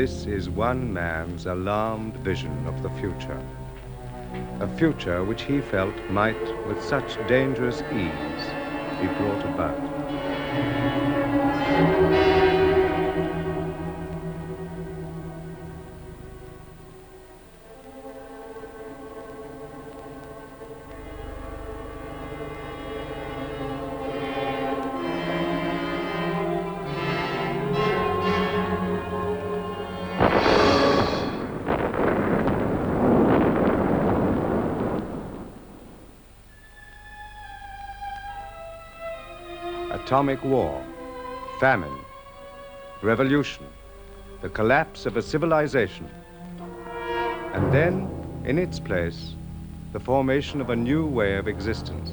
This is one man's alarmed vision of the future. A future which he felt might, with such dangerous ease, be brought about. Atomic war, famine, revolution, the collapse of a civilization, and then, in its place, the formation of a new way of existence.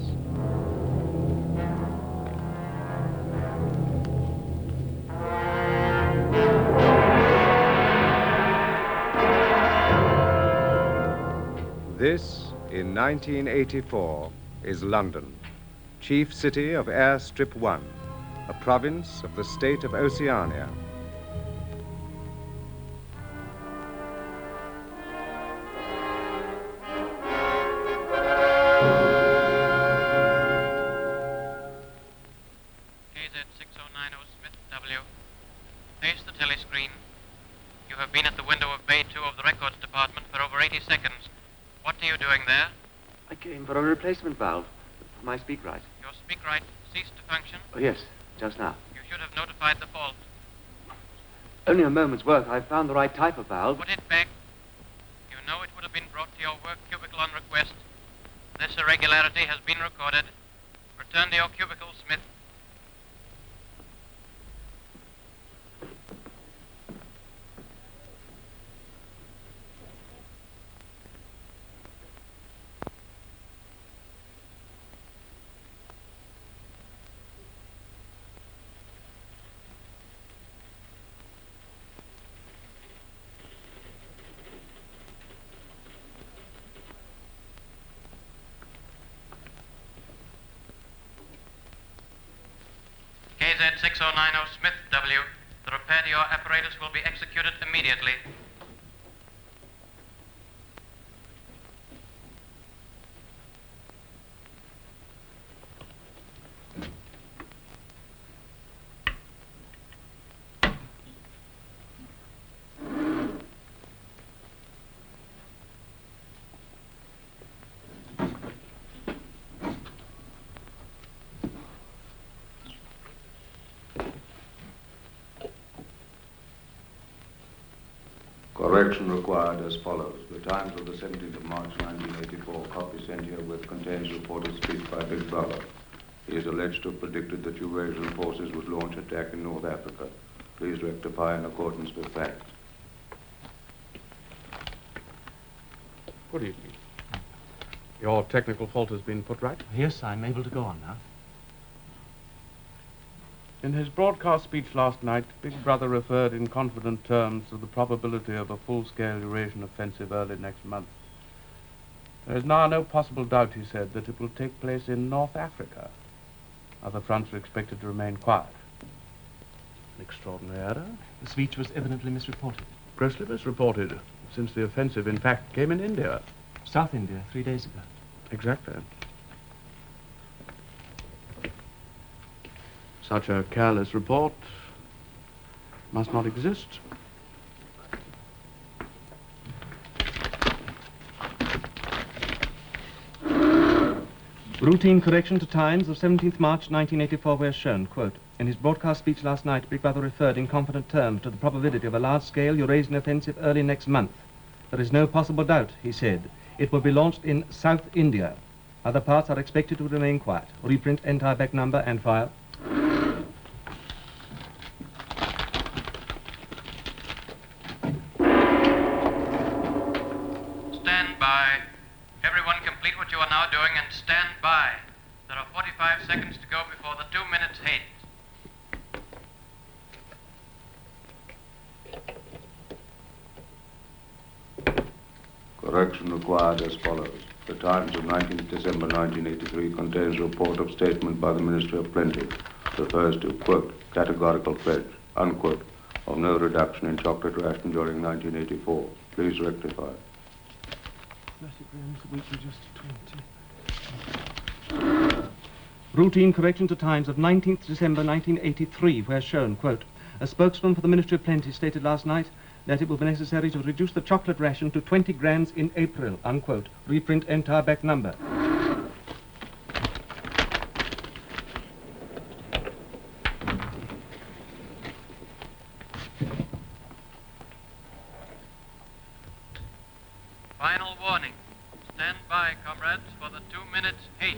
This, in 1984, is London, chief city of Airstrip 1, a province of the state of Oceania. KZ6090 Smith W. Face the telescreen. You have been at the window of Bay 2 of the Records Department for over 80 seconds. What are you doing there? I came for a replacement valve for my speak right. Your speak right ceased to function? Oh, yes, just now. You should have notified the fault. Only a moment's work. I've found the right type of valve. Put it back. You know it would have been brought to your work cubicle on request. This irregularity has been recorded. Return to your cubicle, Smith. KZ6090 Smith W. The repair to your apparatus will be executed immediately. Correction required as follows. The Times of the 17th of March, 1984. Copy sent here with contains reported speech by Big Brother. He is alleged to have predicted that Eurasian forces would launch attack in North Africa. Please rectify in accordance with facts. Good evening. Your technical fault has been put right? Yes, I'm able to go on now. In his broadcast speech last night, Big Brother referred in confident terms to the probability of a full-scale Eurasian offensive early next month. There is now no possible doubt, he said, that it will take place in North Africa. Other fronts are expected to remain quiet. An extraordinary error. The speech was evidently misreported. Grossly misreported, since the offensive, in fact, came in India. South India, 3 days ago. Exactly. Such a careless report must not exist. Routine correction to Times of 17th March 1984 where shown, quote, in his broadcast speech last night, Big Brother referred in confident terms to the probability of a large-scale Eurasian offensive early next month. There is no possible doubt, he said. It will be launched in South India. Other parts are expected to remain quiet. Reprint entire back number and file. Stand by. Everyone complete what you are now doing and stand by. There are 45 seconds to go before the 2 minutes hate. Correction required as follows. The Times of 19th December 1983 contains a report of statement by the Ministry of Plenty. Refers to, quote, categorical pledge, unquote, of no reduction in chocolate ration during 1984. Please rectify. 30 grams a week and just 20. Routine correction to Times of 19th December 1983, where shown, quote, a spokesman for the Ministry of Plenty stated last night that it will be necessary to reduce the chocolate ration to 20 grams in April, unquote. Reprint entire back number. Final warning. Stand by, comrades, for the 2 minutes hate.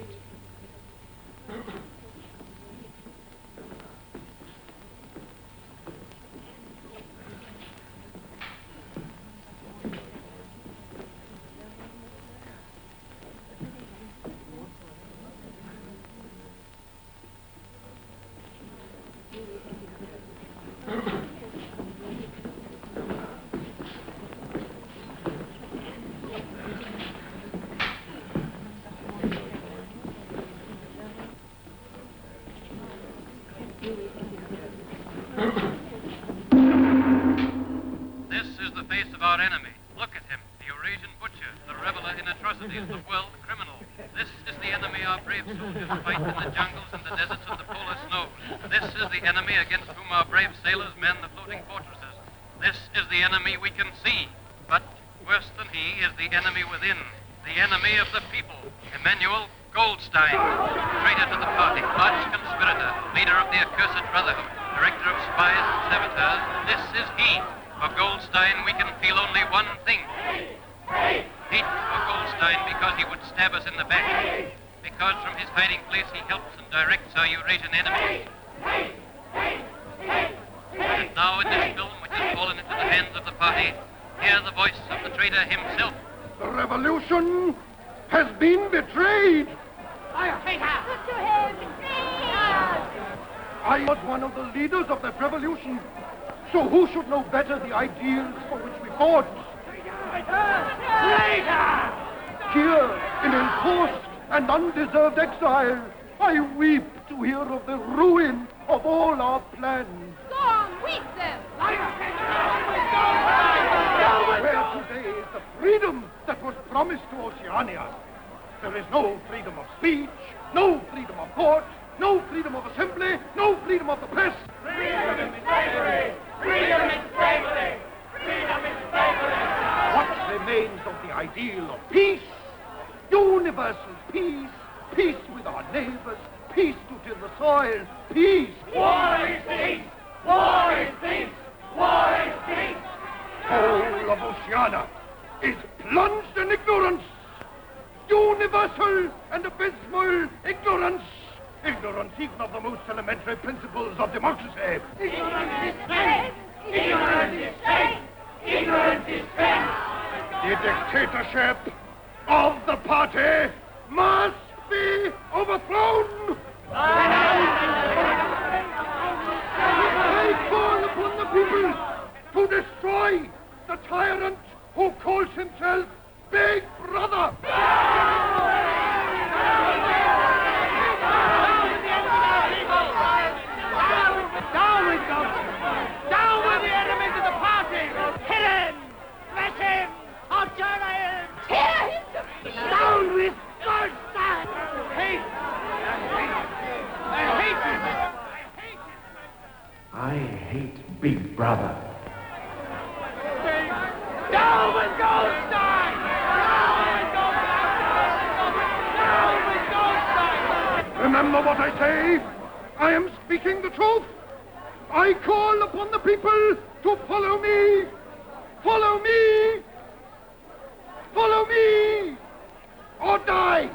This is the face of our enemy. Look at him, the Eurasian butcher, the reveler in atrocities, the world criminal. This is the enemy our brave soldiers fight in the jungles and the deserts of the polar snows. This is the enemy against whom our brave sailors man the floating fortresses. This is the enemy we can see. But worse than he is the enemy within, the enemy of the people, Emmanuel Goldstein, traitor to the party, arch conspirator, leader of the accursed brotherhood, director of spies and saboteurs. This is he. For Goldstein, we can feel only one thing. Hate for Goldstein because he would stab us in the back. Because from his hiding place he helps and directs our Eurasian enemies. And now in this film, which has fallen into the hands of the party, hear the voice of the traitor himself. The revolution has been betrayed. I was one of the leaders of that revolution. So who should know better the ideals for which we fought? Here, in enforced and undeserved exile, I weep to hear of the ruin of all our plans. Go on, weep them! Where today is the freedom that was promised to Oceania? There is no freedom of speech, no freedom of thought, no freedom of assembly, no freedom of the press. Freedom is slavery! Freedom is slavery! Freedom is slavery! What remains of the ideal of peace? Universal peace, peace with our neighbors, peace to till the soil, peace. War is peace! War is peace! War is peace! Whole of Oceania is plunged in ignorance. Universal and abysmal ignorance. Ignorance even of the most elementary principles of democracy. Ignorance is faith! Ignorance is faith! Ignorance is faith! The dictatorship of the party must be overthrown. I call upon the people to destroy the tyrant who calls himself Big Brother. Down with them! Down with the enemies of the party! Hit him! Smash him! Annihilate him! Tear him to pieces! Down with Goldstein! Hate! I hate him! I hate Big Brother. Down with Goldstein! Down with Goldstein! Down with Goldstein! Remember what I say. I am speaking the truth. I call upon the people to follow me. Follow me. Follow me. Or die.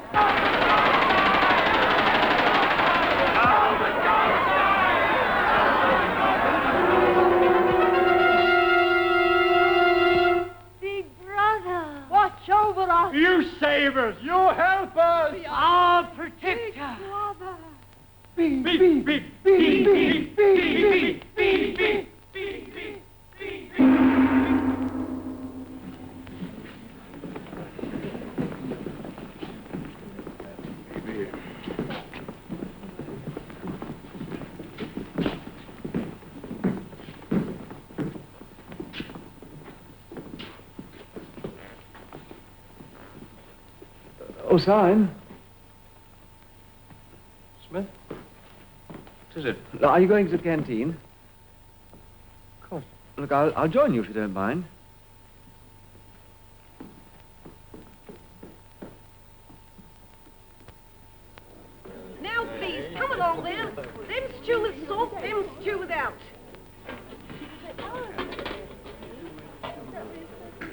Big Brother! Watch over us! You save us. You help us. Our protector! Brother. Oh, Syme. Smith? What is it? Are you going to the canteen? Of course. Look, I'll join you if you don't mind. Now, please, come along there. Them stew with salt, them stew without.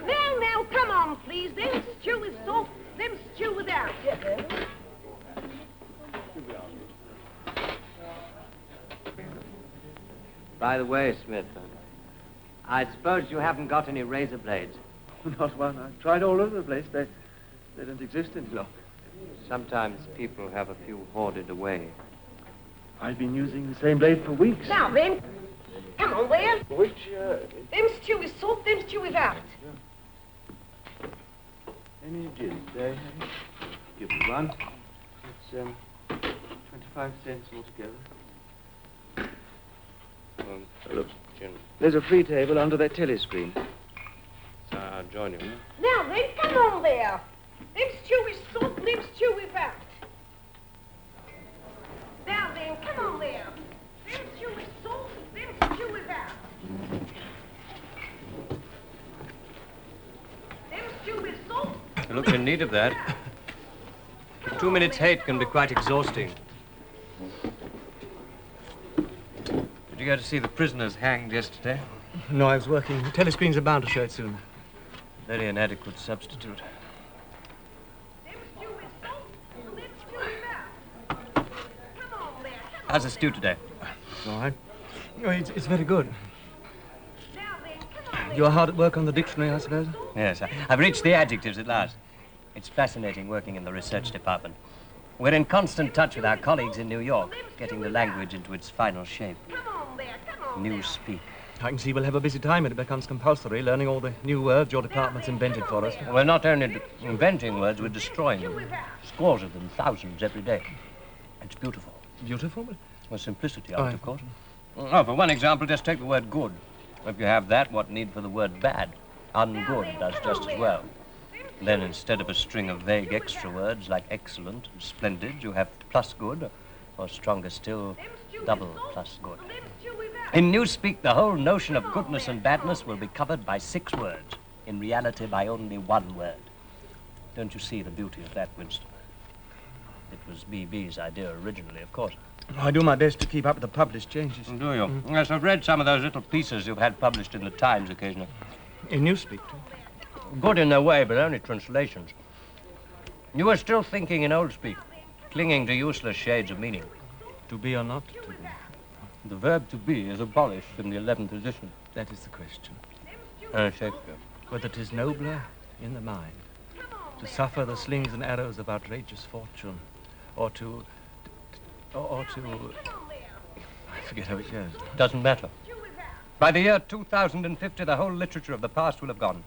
Now, come on, please. Them stew with salt, them stew without. By the way, Smith, I suppose you haven't got any razor blades. Not one. I've tried all over the place. They don't exist any longer. Sometimes people have a few hoarded away. I've been using the same blade for weeks. Now, then, come on there. Which, Them stew with salt, them stew without. Any gin today? Give me one. It's 25 cents altogether. Look, Jim. There's a free table under that telescreen. So I'll join you. Now, then, come on there. Them stew with salt, them stew without. Now, then, come on there. Them stew with salt, them stew without. Them stew with salt. You look in need of that. 2 minutes hate can be quite exhausting. Did you go to see the prisoners hanged yesterday? No, I was working. The telescreens are bound to show it soon. Very inadequate substitute. Them stew with salt, them stew without. Come on there, come on. How's the stew today? It's all right. Oh, it's very good. Now, then, come on. You're hard at work on the dictionary, I suppose? Yes, I've reached the adjectives at last. It's fascinating working in the research department. We're in constant touch with our colleagues in New York, getting the language into its final shape. Come on there, come on. New speak. I can see we'll have a busy time when it becomes compulsory, learning all the new words your department's invented for us. We're not only inventing words, we're destroying them. Scores of them, thousands every day. It's beautiful. Beautiful? Well, simplicity of it, of course. Oh, for one example, just take the word good. If you have that, what need for the word bad? Ungood does just as well. Then instead of a string of vague extra words like excellent and splendid, you have plus good, or stronger still, double plus good. In Newspeak, the whole notion of goodness and badness will be covered by 6 words. In reality, by only 1 word. Don't you see the beauty of that, Winston? It was B.B.'s idea originally, of course. I do my best to keep up with the published changes. Do you? Yes, I've read some of those little pieces you've had published in the Times occasionally. In Newspeak, too? Good in their way, but only translations. You are still thinking in old speak, clinging to useless shades of meaning. To be or not to be? The verb to be is abolished in the 11th edition. That is the question. Shakespeare. Whether 'tis nobler in the mind to suffer the slings and arrows of outrageous fortune, or to... I forget how it goes. Doesn't matter. By the year 2050, the whole literature of the past will have gone.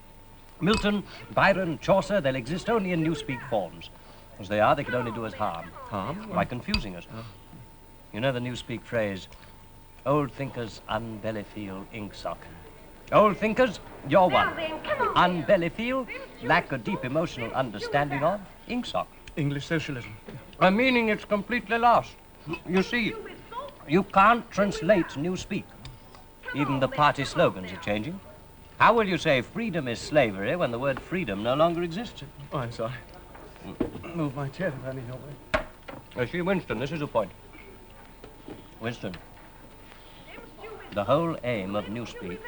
Milton, Byron, Chaucer, they'll exist only in Newspeak forms. As they are, they can only do us harm. Harm? By confusing us. Oh. You know the Newspeak phrase, old thinkers unbelly feel inksock. Old thinkers, you're one. Unbelly feel, lack a deep emotional understanding of, inksock. English socialism. A meaning it's completely lost. You see, you can't translate Newspeak. Even the party slogans are changing. How will you say freedom is slavery when the word freedom no longer exists? Oh, I'm sorry. Move my chair if I need your way. See, Winston, this is the point. Winston, the whole aim of Newspeak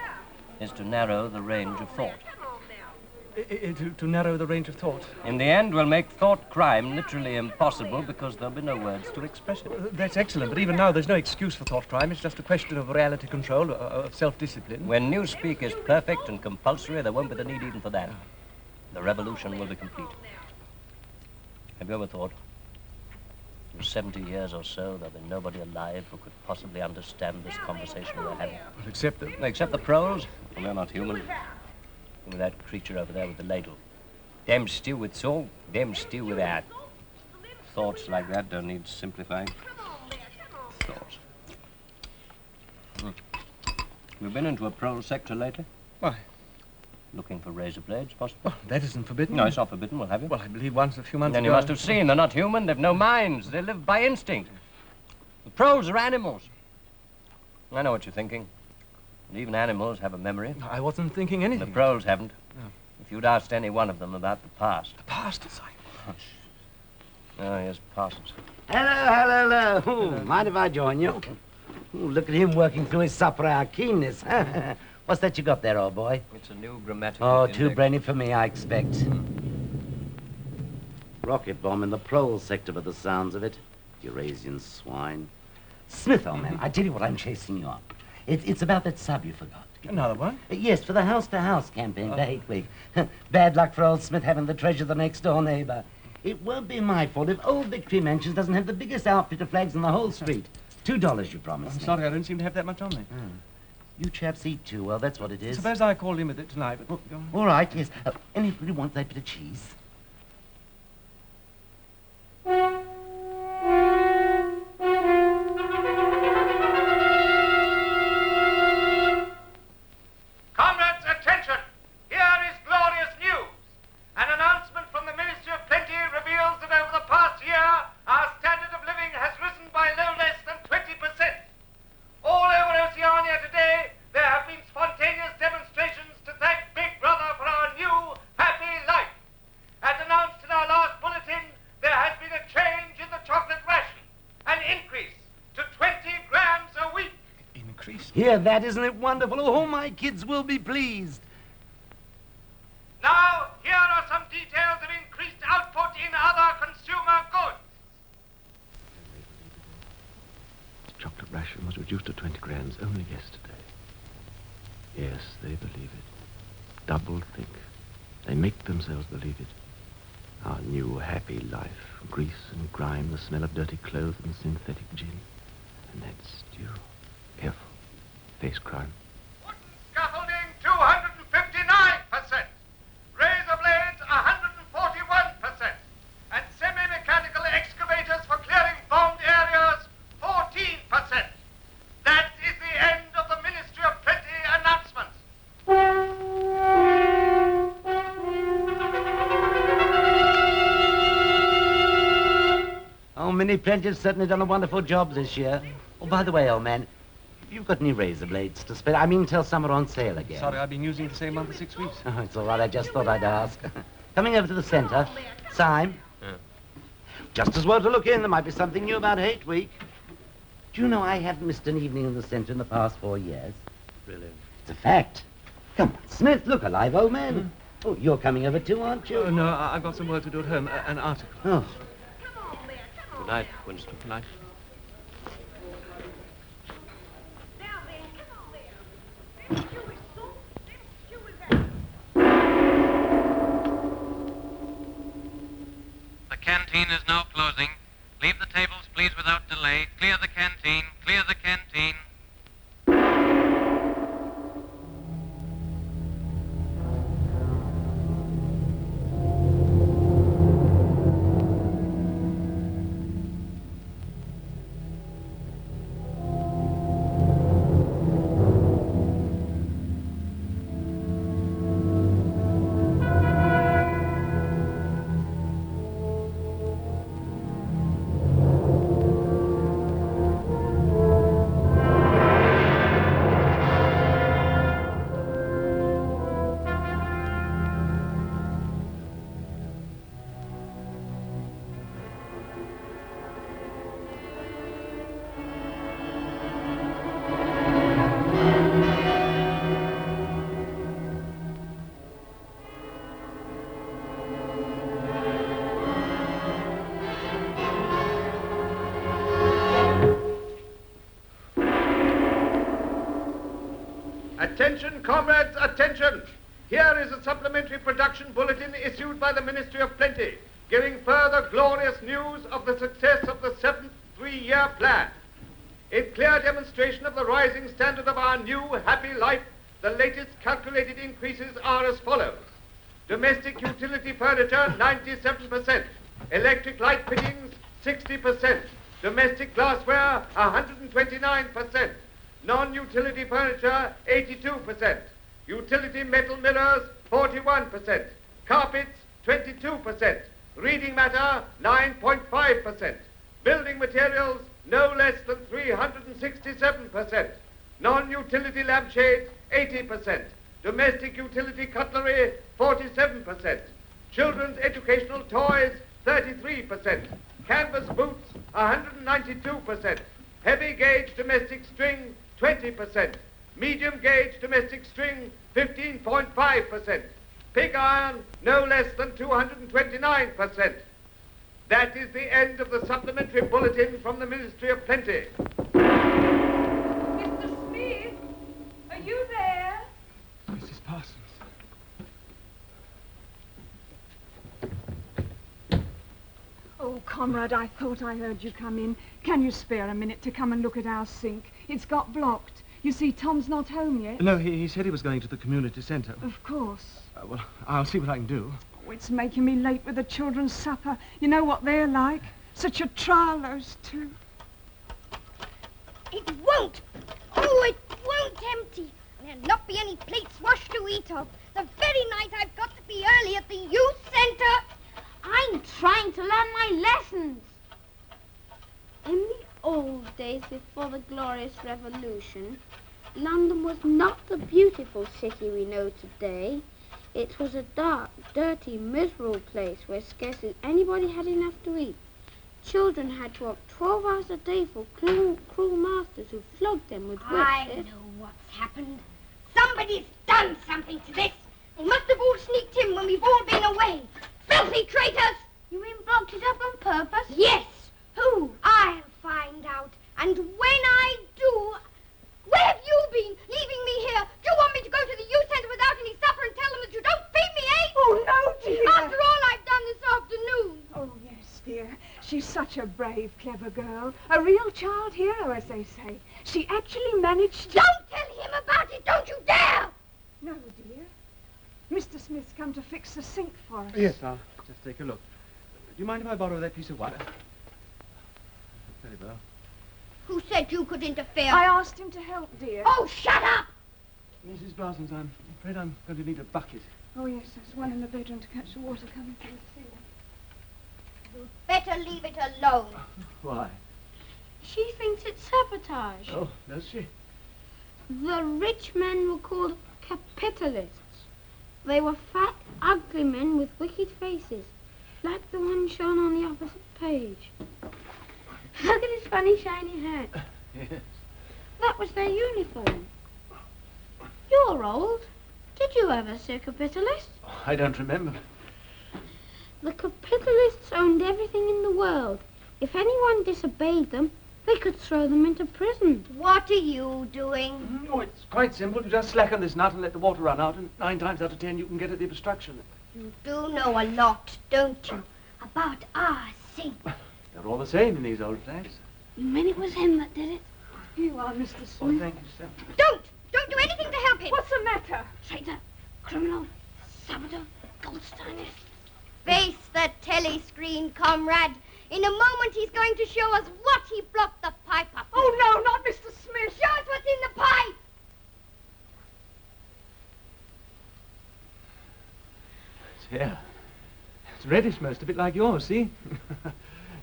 is to narrow the range of thought. To narrow the range of thought? In the end, we'll make thought crime literally impossible because there'll be no words to express it. That's excellent, but even now there's no excuse for thought crime. It's just a question of reality control, of self-discipline. When Newspeak is perfect and compulsory, there won't be the need even for that. The revolution will be complete. Have you ever thought, in 70 years or so, there'll be nobody alive who could possibly understand this conversation we're having? Well, except the proles, and they're not human. With that creature over there with the ladle. Them stew with salt, them stew with that. Thoughts like that don't need simplifying. Thoughts. You've been into a prole sector lately? Why? Looking for razor blades, possibly? Oh, that isn't forbidden. No, it's not forbidden. We'll have you. Well, I believe once a few months Then ago... you must have seen. They're not human. They've no minds. They live by instinct. The proles are animals. I know what you're thinking. And even animals have a memory. I wasn't thinking anything. The proles haven't. No. If you'd asked any one of them about the past. The past, Syme. Oh, here's Parsons. Hello. Ooh, mind if I join you? Ooh, look at him working through his supper hour keenness. What's that you got there, old boy? It's a new grammatical Oh, index. too brainy for me, I expect. Rocket bomb in the prole sector by the sounds of it. Eurasian swine. Smith, old man, I tell you what I'm chasing you up. It's about that sub you forgot. Another one? Yes, for the house-to-house campaign for Hate Week. Bad luck for old Smith having the treasure of the next-door neighbor. It won't be my fault if old Victory Mansions doesn't have the biggest outfit of flags in the whole street. $2, you promised I'm me. sorry, I don't seem to have that much on me. You chaps eat too well, that's what it is. Suppose I call in with it tonight, but... All right, yes. Anybody want that bit of cheese? Comrades, attention! Here is glorious news. An announcement from the Ministry of Plenty reveals that over the past year, our standard of living has risen by no less than 20%. All over Oceania today, there have been spontaneous demonstrations to thank Big Brother for our new happy life. As announced in our last bulletin, there has been a change in the chocolate ration, an increase to 20 grams a week. Increase? Hear that, isn't it wonderful? Oh, my kids will be pleased. Now, here are some details of increased output in other consumer goods. The chocolate ration was reduced to 20 grams only yesterday. Yes, they believe it. Double think. They make themselves believe it. Our new happy life. Grease and grime, the smell of dirty clothes and synthetic gin. And that stew. Careful. Face crime. Wooden scaffolding, 259%. Razor blades, 141%. And semi-mechanical excavators for clearing bombed areas, 14%. That is the end of the Ministry of Plenty announcements. Oh, Minnie Plenty's certainly done a wonderful job this year. Oh, by the way, old man, have you got any razor blades to spare? I mean, till some are on sale again. Sorry, I've been using the same one for 6 weeks. Oh, it's all right. I just thought I'd ask. Coming over to the centre. Syme. Just as well to look in. There might be something new about Hate Week. Do you know I haven't missed an evening in the centre in the past 4 years? Really? It's a fact. Come on, Smith, look alive, old man. Oh, you're coming over too, aren't you? Oh, no, I've got some work to do at home. An article. Oh. Good night, Winston. Good night. The canteen is now closing. Leave the tables, please, without delay. Clear the canteen. Clear the canteen. Attention, comrades, attention! Here is a supplementary production bulletin issued by the Ministry of Plenty, giving further glorious news of the success of the 7th three-year plan. In clear demonstration of the rising standard of our new happy life, the latest calculated increases are as follows. Domestic utility furniture, 97%. Electric light fittings, 60%. Domestic glassware, 129%. Non-utility furniture, 82%. Utility metal mirrors, 41%. Carpets, 22%. Reading matter, 9.5%. Building materials, no less than 367%. Non-utility lampshades, 80%. Domestic utility cutlery, 47%. Children's educational toys, 33%. Canvas boots, 192%. Heavy gauge domestic string, 20%. Medium gauge domestic string, 15.5%. Pig iron, no less than 229%. That is the end of the supplementary bulletin from the Ministry of Plenty. Mr. Smith, are you there? Mrs. Parsons. Oh, comrade, I thought I heard you come in. Can you spare a minute to come and look at our sink? It's got blocked. You see, Tom's not home yet. No, he said he was going to the community centre. Of course. Well, I'll see what I can do. Oh, it's making me late with the children's supper. You know what they're like. Such a trial, those two. It won't. Oh, it won't empty. There'll not be any plates washed to eat of. The very night I've got to be early at the youth centre. I'm trying to learn my lessons. In the old days before the glorious revolution, London was not the beautiful city we know today. It was a dark, dirty, miserable place where scarcely anybody had enough to eat. Children had to work 12 hours a day for cruel masters who flogged them with whips. I know what's happened. Somebody's done something to this. They must have all sneaked in when we've all been away. Filthy traitors! You mean blocked it up on purpose? Yes. Who? I'll find out. And when I do... Where have you been? Leaving me here? Do you want me to go to the youth centre without any supper and tell them that you don't feed me, eh? Oh, no, dear. After all I've done this afternoon. Oh, yes, dear. She's such a brave, clever girl. A real child hero, as they say. She actually managed to... Don't tell him about it, don't you dare! No, dear. Mr. Smith's come to fix the sink for us. Yes, I'll just take a look. Do you mind if I borrow that piece of wire? Very well. Who said you could interfere? I asked him to help, dear. Oh, shut up! Mrs. Parsons, I'm afraid I'm going to need a bucket. Oh, yes, there's one in the bedroom to catch the water coming through the ceiling. You'd better leave it alone. Why? She thinks it's sabotage. Oh, does she? The rich men were called capitalists. They were fat, ugly men with wicked faces, like the one shown on the opposite page. Look at his funny, shiny hat. Yes. That was their uniform. You're old. Did you ever see a capitalist? Oh, I don't remember. The capitalists owned everything in the world. If anyone disobeyed them, they could throw them into prison. What are you doing? Oh, it's quite simple. You just slacken this nut and let the water run out, and 9 times out of 10 you can get at the obstruction. You do know a lot, don't you? About our sink. They're all the same in these old days. You mean it was him that did it? Here you are, Mr. Smith. Oh, thank you, sir. Don't do anything to help him. What's the matter? Traitor, criminal, saboteur, Goldstein. Face the telescreen, comrade. In a moment he's going to show us what he blocked the pipe up with. Oh, no, not Mr. Smith. Show us what's in the pipe. It's here. It's reddish, most of it, like yours, see?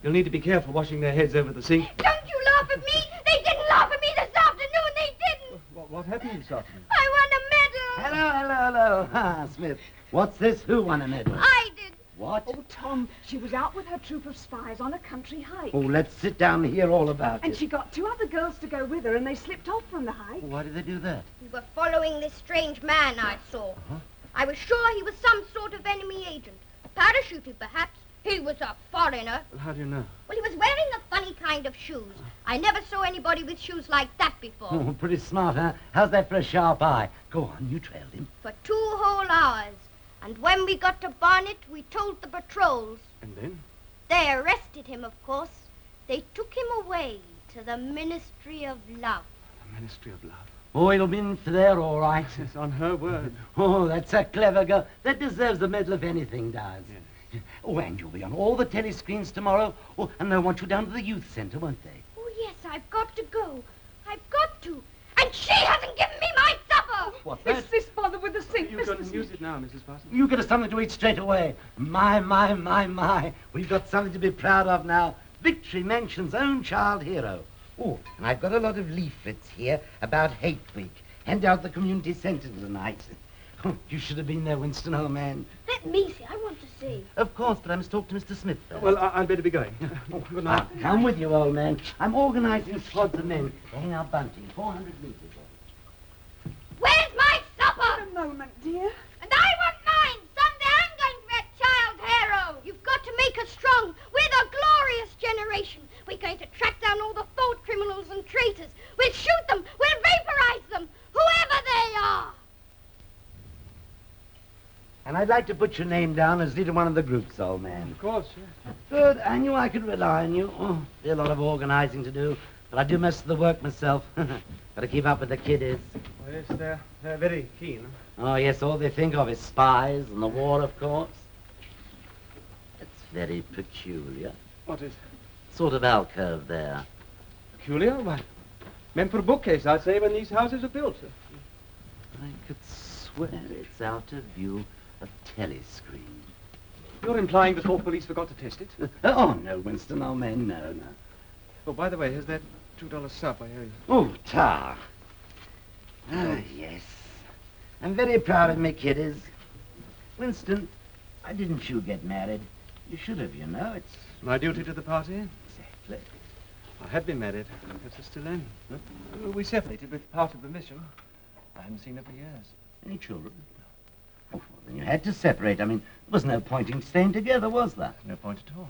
You'll need to be careful washing their heads over the sink. Don't you laugh at me. They didn't laugh at me this afternoon. They didn't. What happened this afternoon? I won a medal. Hello. Ah, Smith. What's this? Who won a medal? I did. What? Oh, Tom, she was out with her troop of spies on a country hike. Oh, let's sit down and hear all about And it. she got 2 other girls to go with her, and they slipped off from the hike. Why did they do that? We were following this strange man I saw. I was sure he was some sort of enemy agent. Parachuted, perhaps. He was a foreigner. Well, how do you know? Well, he was wearing a funny kind of shoes. I never saw anybody with shoes like that before. Oh, pretty smart, huh? How's that for a sharp eye? Go on, you trailed him. For 2 whole hours. And when we got to Barnet, we told the patrols. And then? They arrested him, of course. They took him away to the Ministry of Love. The Ministry of Love. Oh, it'll be in for there, all right. Yes, on her word. Oh, that's a clever girl. That deserves a medal if anything does. Yes. Oh, and you'll be on all the telescreens tomorrow. Oh, and they'll want you down to the youth centre, won't they? Oh, yes, I've got to go. I've got to. And she hasn't given me my supper. what's that? It's this bother with the sink, You Mr. can Smith. use it now, Mrs. Parsons. You get us something to eat straight away. My. We've got something to be proud of now. Victory Mansion's own child hero. Oh, and I've got a lot of leaflets here about Hate Week. Hand out the community centre tonight. Oh, you should have been there, Winston, old man. Let me see. I want to see. Of course, but I must talk to Mr. Smith first. Well, I'd better be going. Good night. Come with you, old man. I'm organising squads of men to hang our bunting 400 metres. Where's my supper? A moment, dear. And I want mine. Someday I'm going to be a child hero. You've got to make us strong. We're the glorious generation. We're going to track down all the thought criminals and traitors. We'll shoot them. We'll vaporize them. Whoever they are. And I'd like to put your name down as leader of one of the groups, old man. Of course, yes. Good. I knew I could rely on you. Oh, be a lot of organising to do. But I do most of the work myself. Got to keep up with the kiddies. Oh, yes, they're very keen. Oh, yes, all they think of is spies and the war, of course. It's very peculiar. What is? Sort of alcove there. Peculiar? Why, meant for a bookcase, I'd say, when these houses are built. I could swear it's out of view of telescreen. You're implying the Thought Police forgot to test it? Oh, no, Winston, old man, no. Oh, by the way, here's that $2 sup I owe you. Oh, tar. Ah, yes. I'm very proud of me kiddies. Winston, why didn't you get married? You should have, you know. It's My duty to the party? exactly. I had been married. It's still in. We separated with part of the mission. I haven't seen her for years. Any children? Oh, well, then you had to separate. I mean, there was no point in staying together, was there? No point at all.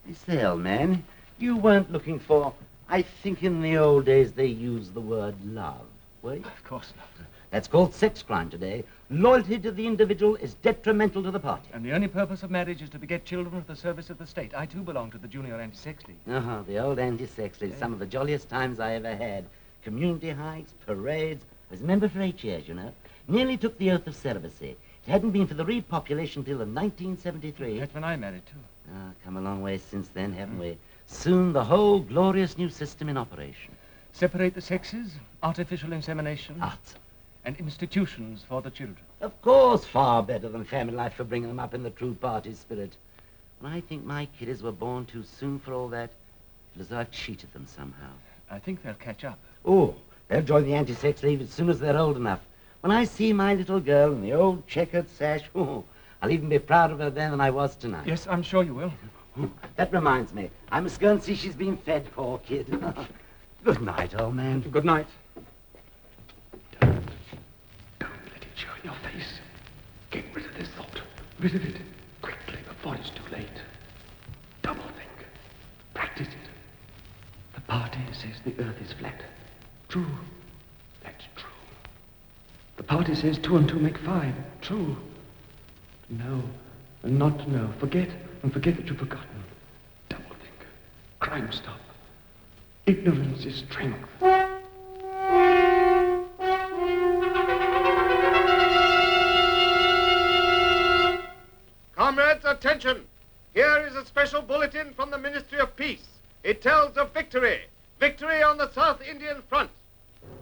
I say, old man, you weren't looking for... I think in the old days they used the word love, were you? Of course not. That's called sex crime today. Loyalty to the individual is detrimental to the party. And the only purpose of marriage is to beget children for the service of the state. I, too, belong to the Junior Anti-Sex League. Uh-huh, the old anti-sex league. Some of the jolliest times I ever had. Community hikes, parades. I was a member for 8 years, you know. Nearly took the oath of celibacy. It hadn't been for the repopulation till of 1973. That's when I married, too. Ah, come a long way since then, haven't we? Soon the whole glorious new system in operation. Separate the sexes, artificial insemination, Arts. and institutions for the children. Of course, far better than family life for bringing them up in the true party spirit. And I think my kiddies were born too soon for all that. It was as though I've cheated them somehow. I think they'll catch up. Oh, they'll join the anti-sex league as soon as they're old enough. When I see my little girl in the old checkered sash, oh, I'll even be prouder of her then than I was tonight. Yes, I'm sure you will. That reminds me. I must go and see she's been fed, poor kid. Good night, old man. Good night. Don't let it show in your face. Get rid of this thought. Rid of it. Quickly, before it's too late. Double think. Practice it. The party says the earth is flat. True. That's true. The party says 2 and 2 make 5. True. To know and not to know. Forget and forget that you've forgotten. Double think. Crime stop. Ignorance is strength. Comrades, attention! Here is a special bulletin from the Ministry of Peace. It tells of victory. Victory on the South Indian front.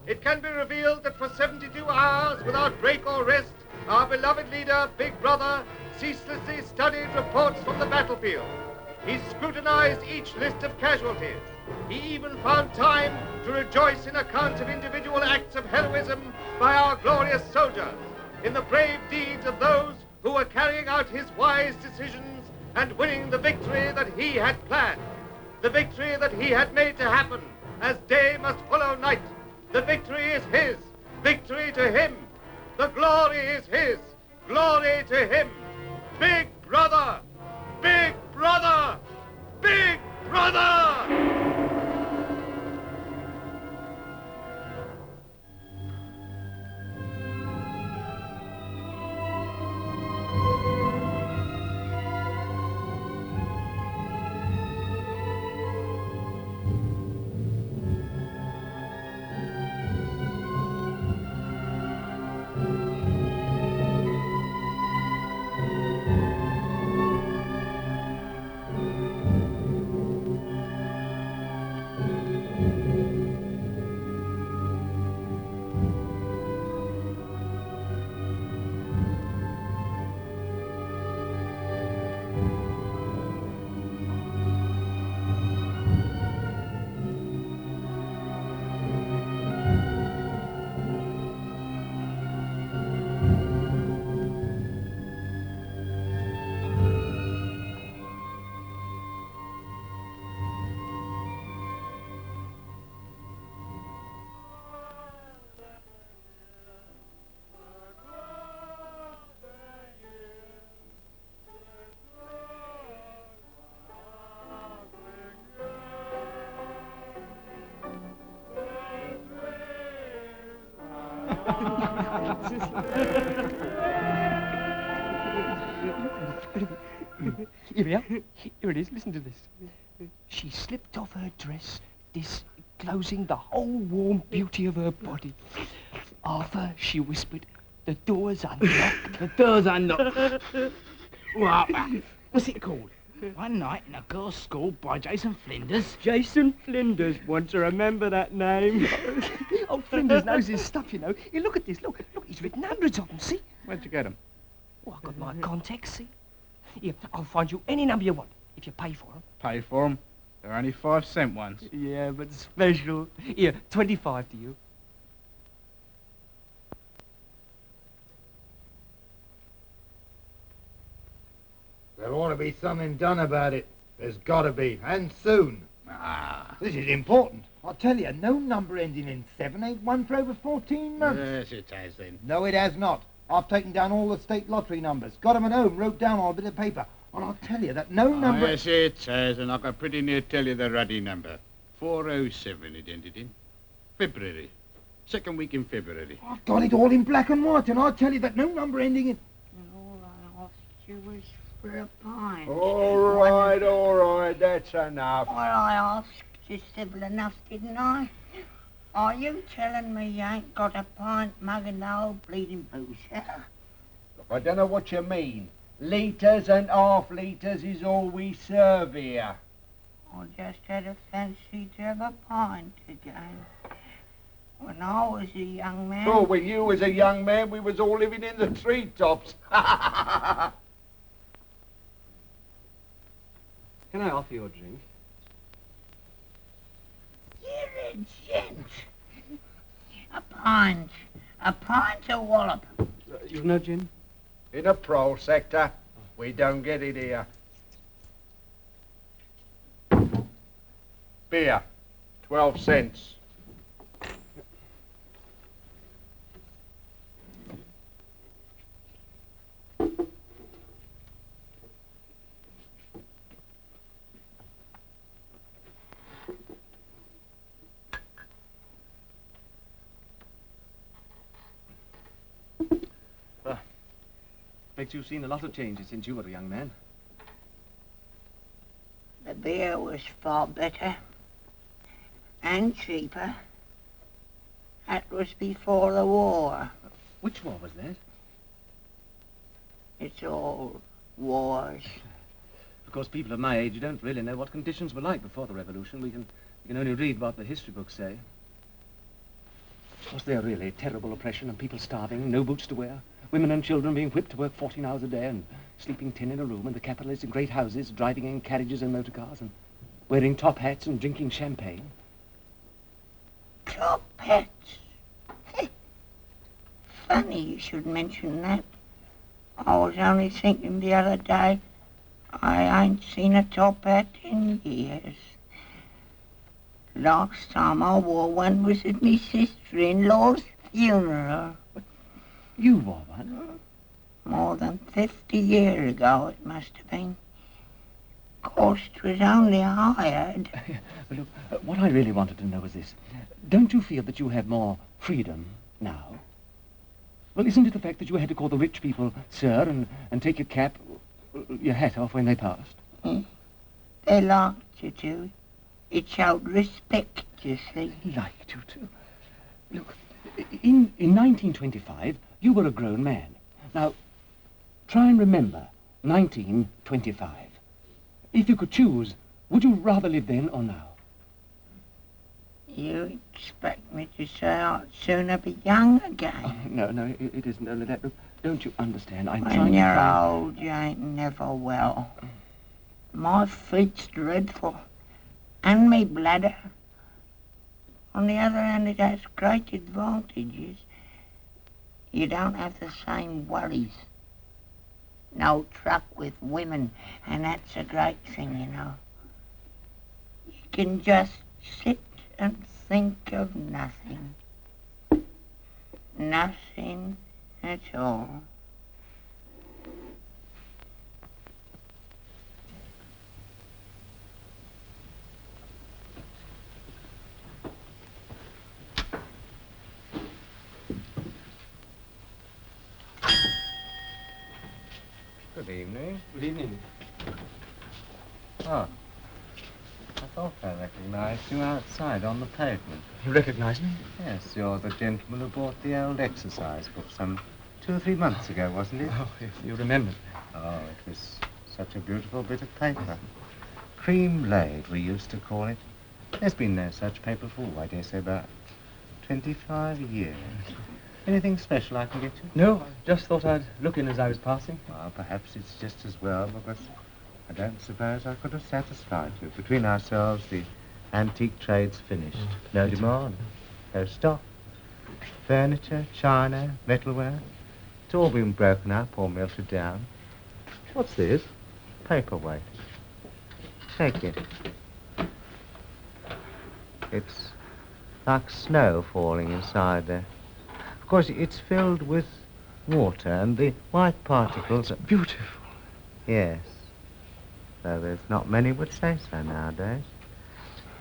It can be revealed that for 72 hours, without break or rest, our beloved leader, Big Brother, ceaselessly studied reports from the battlefield. He scrutinized each list of casualties. He even found time to rejoice in accounts of individual acts of heroism by our glorious soldiers, in the brave deeds of those who were carrying out his wise decisions and winning the victory that he had planned. The victory that he had made to happen, as day must follow night. The victory is his. Victory to him. The glory is his. Glory to him. Big Brother! Big Brother! Big Brother! Here we are. Here it is. Listen to this. She slipped off her dress, disclosing the whole warm beauty of her body. Arthur, she whispered, the door's unlocked. The door's unlocked. Well, what's it called? One Night in a Girls' School by Jason Flinders. Jason Flinders. Want to remember that name? Oh, Flinders knows his stuff, you know. Here, look at this. Look, he's written hundreds of them, see? Where'd you get them? Oh, I've got my contacts, see? Here, I'll find you any number you want, if you pay for them. Pay for them? They're only 5-cent ones. Yeah, but special. Here, 25 to you. There ought to be something done about it. There's got to be, and soon. This is important. I'll tell you, no number ending in 7 ain't won for over 14 months. Yes, it has then. No, it has not. I've taken down all the state lottery numbers, got 'em at home, wrote down on a bit of paper. And I'll tell you that no number... Yes, it has, and I can pretty near tell you the ruddy number. 407 it ended in. February. Second week in February. I've got it all in black and white, and I'll tell you that no number ending in... All I asked you was for a pint. All right, that's enough. Well, I asked you civil enough, didn't I? Are you telling me you ain't got a pint mug in the old bleeding boozer? I don't know what you mean. Litres and half litres is all we serve here. I just had a fancy to have a pint again. When I was a young man... Oh, when you was a young man, we was all living in the treetops. Can I offer you a drink? You're a gent. A pint. A pint of wallop. You've no gin? In a pro sector, we don't get it here. Beer, 12 cents. Bet you've seen a lot of changes since you were a young man. The beer was far better and cheaper. That was before the war. Which war was that? It's all wars. Of course, people of my age don't really know what conditions were like before the revolution. We can only read what the history books say. Was there really terrible oppression and people starving, no boots to wear? Women and children being whipped to work 14 hours a day and sleeping 10 in a room, and the capitalists in great houses driving in carriages and motor cars and wearing top hats and drinking champagne. Top hats? Funny you should mention that. I was only thinking the other day, I ain't seen a top hat in years. Last time I wore one was at my sister-in-law's funeral. You wore one? More than 50 years ago it must have been. Of course, it was only hired. But look, what I really wanted to know was this. Don't you feel that you have more freedom now? Well, isn't it the fact that you had to call the rich people sir and take your hat off when they passed? They liked you to. It showed respect, you see. They liked you to. Look, in 1925, you were a grown man. Now, try and remember 1925. If you could choose, would you rather live then or now? You expect me to say I'd sooner be young again? Oh, no, it isn't only that. Look, don't you understand? I'm when trying to you're find... old, you ain't never well. My feet's dreadful. And me bladder. On the other hand, it has great advantages. You don't have the same worries. No truck with women, and that's a great thing, you know. You can just sit and think of nothing. Nothing at all. Good evening. Good evening. Oh. I thought I recognized you outside on the pavement. You recognize me? Yes, you're the gentleman who bought the old exercise book some 2 or 3 months ago, wasn't it? Oh, if you remember. Oh, it was such a beautiful bit of paper. Cream laid, we used to call it. There's been no such paper for, I dare say, about 25 years. Anything special I can get you? No, I just thought I'd look in as I was passing. Well, perhaps it's just as well, because I don't suppose I could have satisfied you. Between ourselves, the antique trade's finished. No demand, no stock. Furniture, china, metalware, it's all been broken up or melted down. What's this? Paperweight. Take it. It's like snow falling inside there. Of course, it's filled with water, and the white particles... It's beautiful. Yes. Though there's not many would say so nowadays.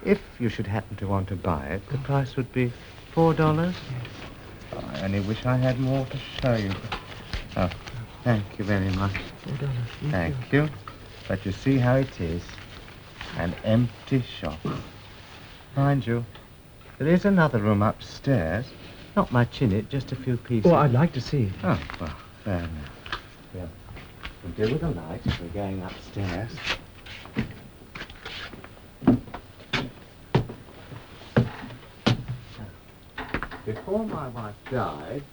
If you should happen to want to buy it, the price would be $4. Yes. Oh, I only wish I had more to show you. Oh, thank you very much. $4. Thank you. But you see how it is. An empty shop. Mind you, there is another room upstairs. Not much in it, just a few pieces. Oh, I'd like to see it. Oh, well, fair enough. Yeah. We'll do with the light if we're going upstairs. Before my wife died,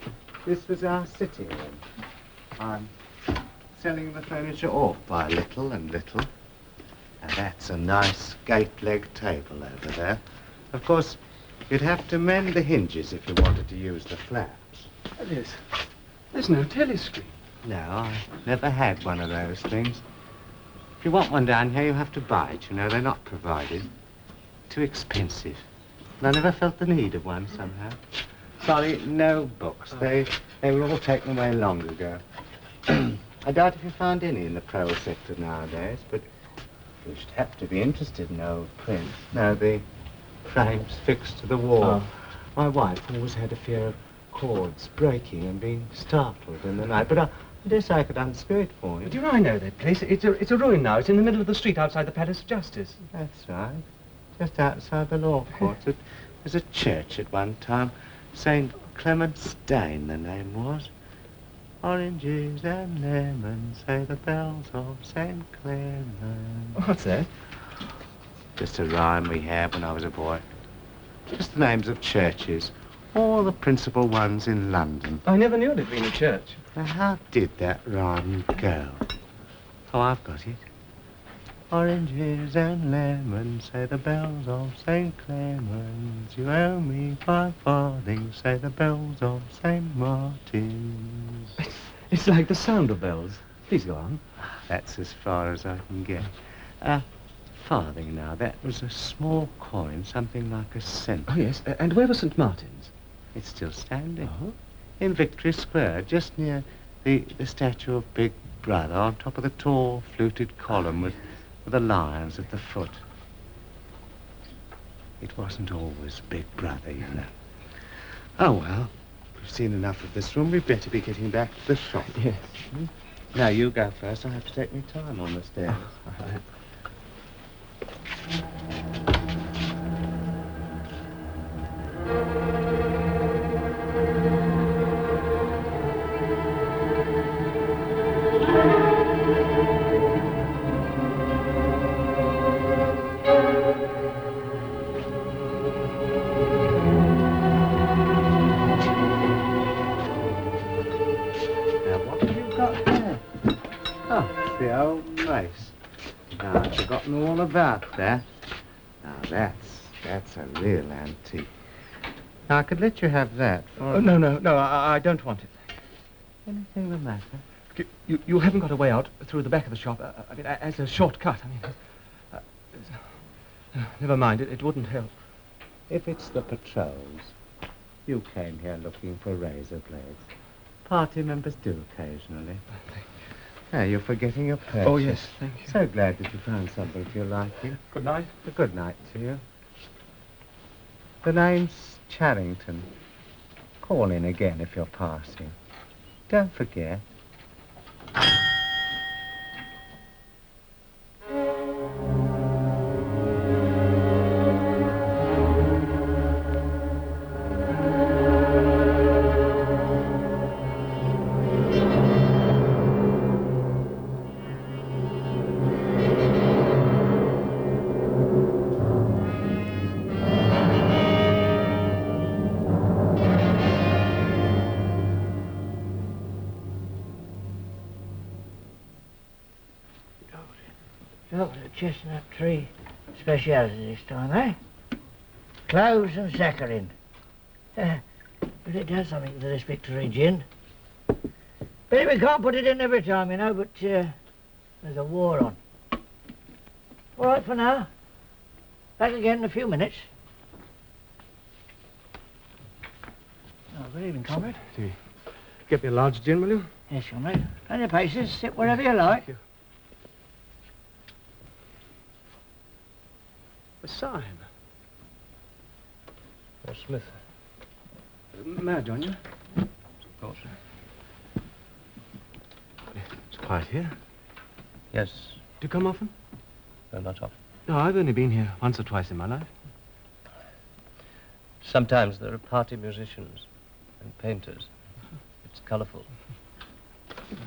this was our sitting room. I'm selling the furniture off by little and little. And that's a nice gate-leg table over there. Of course, you'd have to mend the hinges if you wanted to use the flaps. There's no telescreen. No, I never had one of those things. If you want one down here, you have to buy it. You know, they're not provided. Too expensive. And I never felt the need of one somehow. Sorry, no books. They were all taken away long ago. I doubt if you find any in the prose sector nowadays, but you should have to be interested in old prints. No, the frames fixed to the wall. Oh. My wife always had a fear of cords breaking and being startled in the night, but I dare say I could unscrew it for you. Do you know, I know that place. It's a ruin now. It's in the middle of the street outside the Palace of Justice. That's right. Just outside the law courts. It was a church at one time. St. Clement's Dane, the name was. Oranges and lemons, say the bells of St. Clement. What's that? Just a rhyme we had when I was a boy. Just the names of churches. All the principal ones in London. I never knew it had been a church. Now, how did that rhyme go? Oh, I've got it. Oranges and lemons, say the bells of St. Clement's. You owe me 5 farthings, say the bells of St. Martin's. It's like the sound of bells. Please go on. That's as far as I can get. Farthing now, that was a small coin, something like a cent. Oh, yes. And where was St. Martin's? It's still standing. In Victory Square, just near the statue of Big Brother, on top of the tall, fluted column with the lions at the foot. It wasn't always Big Brother, you know. Oh, well, we've seen enough of this room. We'd better be getting back to the shop. Yes. Now, you go first. I have to take my time on the stairs. All right. Now, I've forgotten all about that. Now, that's a real antique. Now, I could let you have that for... Oh, no, I don't want it. Anything the matter? You haven't got a way out through the back of the shop, I mean, as a shortcut. I mean, never mind, it wouldn't help. If it's the patrols, you came here looking for razor blades. Party members do occasionally. You're forgetting your purse. Oh, yes, thank you. So glad that you found something to your liking. Good night. Good night to you. The name's Charrington. Call in again if you're passing. Don't forget. Chocolate chestnut tree speciality this time, eh? Cloves and saccharin. But it does something to this Victory gin. Pity we can't put it in every time, you know, but there's a war on. All right for now. Back again in a few minutes. Oh, good evening, comrade. Get me a large gin, will you? Yes, comrade. Plenty of paces. Sit wherever you like. Thank you. Syme. Smith. May I join you? Of course. It's quiet here. Yes. Do you come often? No, not often. No, I've only been here once or twice in my life. Sometimes there are party musicians and painters. It's colourful.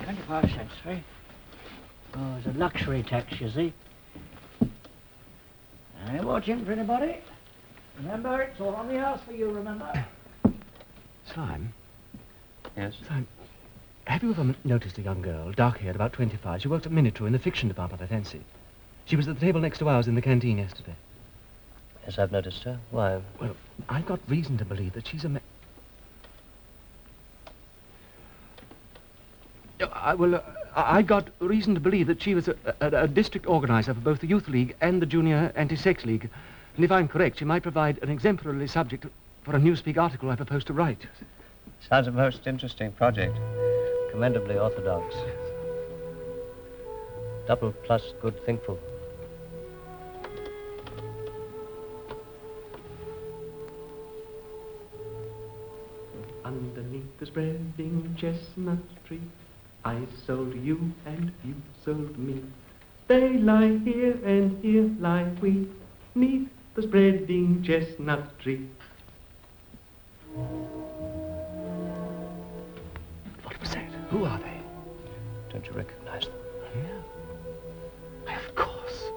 25 cents, eh? Oh, it's a luxury tax, you see. I ain't watching for anybody. Remember, it's all on the house for you, remember? Syme? Yes? Syme, have you ever noticed a young girl, dark-haired, about 25? She worked at Miniature in the fiction department, I fancy. She was at the table next to ours in the canteen yesterday. Yes, I've noticed her. Why? Well, I've got reason to believe that she's a I got reason to believe that she was a district organizer for both the Youth League and the Junior Anti-Sex League. And if I'm correct, she might provide an exemplary subject for a Newspeak article I propose to write. Sounds a most interesting project. Commendably orthodox. Double plus good thinkful. Underneath the spreading chestnut tree, I sold you and you sold me. They lie here and here lie we, 'neath the spreading chestnut tree. What was that? Who are they? Don't you recognize them? Yeah. Why, of course.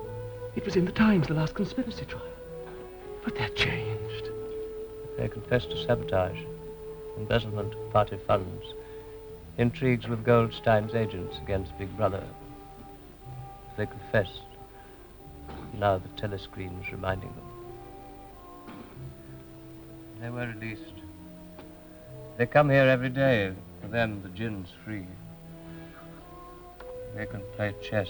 It was in the Times, the last conspiracy trial. But they're changed. They confessed to sabotage, embezzlement of party funds, intrigues with Goldstein's agents against Big Brother. They confessed. Now the telescreen's reminding them. They were released. They come here every day. For them, the gin's free. They can play chess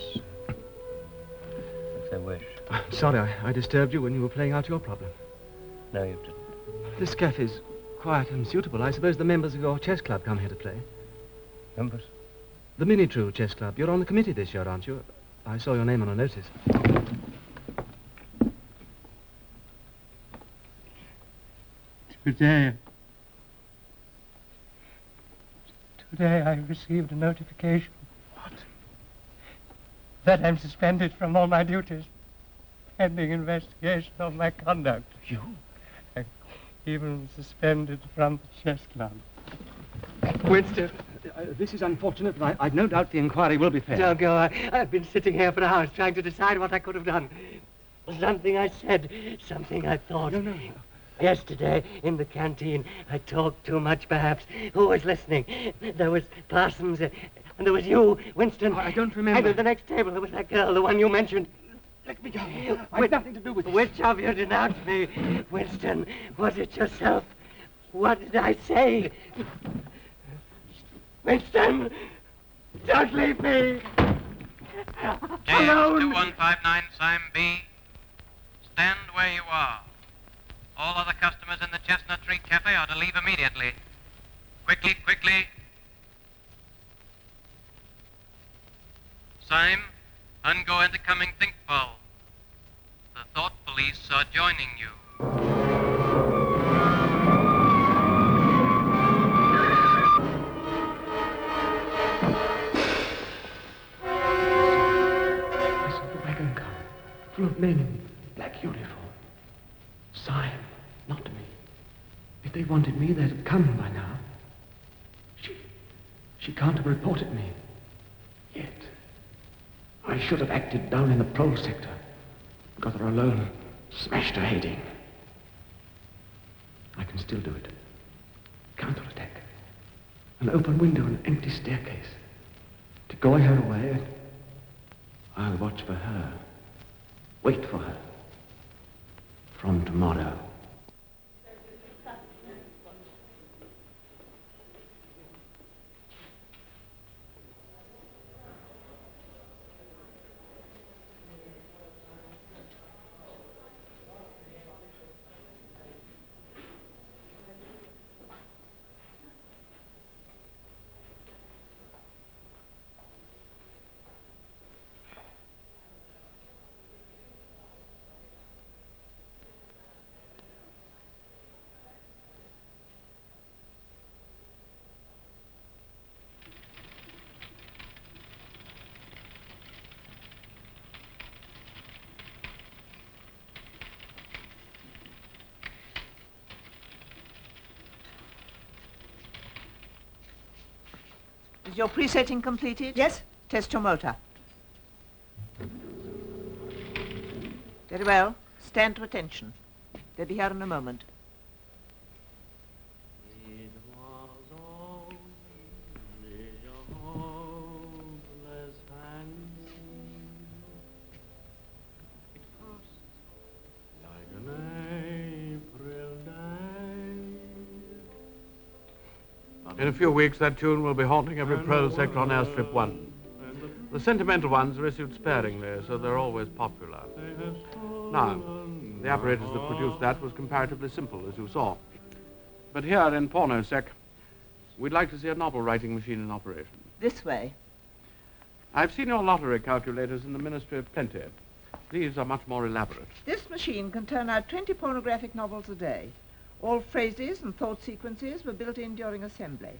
if they wish. I'm sorry I disturbed you when you were playing out your problem. No, you didn't. This cafe's quiet and suitable. I suppose the members of your chess club come here to play. Members? The Miniature Chess Club. You're on the committee this year, aren't you? I saw your name on a notice. Today I received a notification. What? That I'm suspended from all my duties, pending investigation of my conduct. You? I'm even suspended from the chess club. Winston. This is unfortunate, but I've no doubt the inquiry will be fair. Don't go. I've been sitting here for hours trying to decide what I could have done. Something I said, something I thought. No. Yesterday, in the canteen, I talked too much, perhaps. Who was listening? There was Parsons, and there was you, Winston. I don't remember. And at the next table, there was that girl, the one you mentioned. Let me go. I've nothing to do with it. Which of you denounced me? Winston, was it yourself? What did I say? Winston, don't leave me. JS 2159 Syme B. Stand where you are. All other customers in the Chestnut Tree Cafe are to leave immediately. Quickly, quickly. Syme, ungo intercoming thinkful. The thought police are joining you. Full of men in black uniform. Syme, not me. If they wanted me, they'd have come by now. She can't have reported me. Yet. I should have acted down in the prole sector. Got her alone, smashed her head in. I can still do it. Counterattack. An open window, an empty staircase. Decoy her away, and I'll watch for her. Wait for her. From tomorrow. Is your presetting completed? Yes. Test your motor. Very well. Stand to attention. They'll be here in a moment. In a few weeks, that tune will be haunting every prose sector on Airstrip 1. The sentimental ones are issued sparingly, so they're always popular. Now, the apparatus that produced that was comparatively simple, as you saw. But here in Pornosec, we'd like to see a novel-writing machine in operation. This way. I've seen your lottery calculators in the Ministry of Plenty. These are much more elaborate. This machine can turn out 20 pornographic novels a day. All phrases and thought sequences were built in during assembly,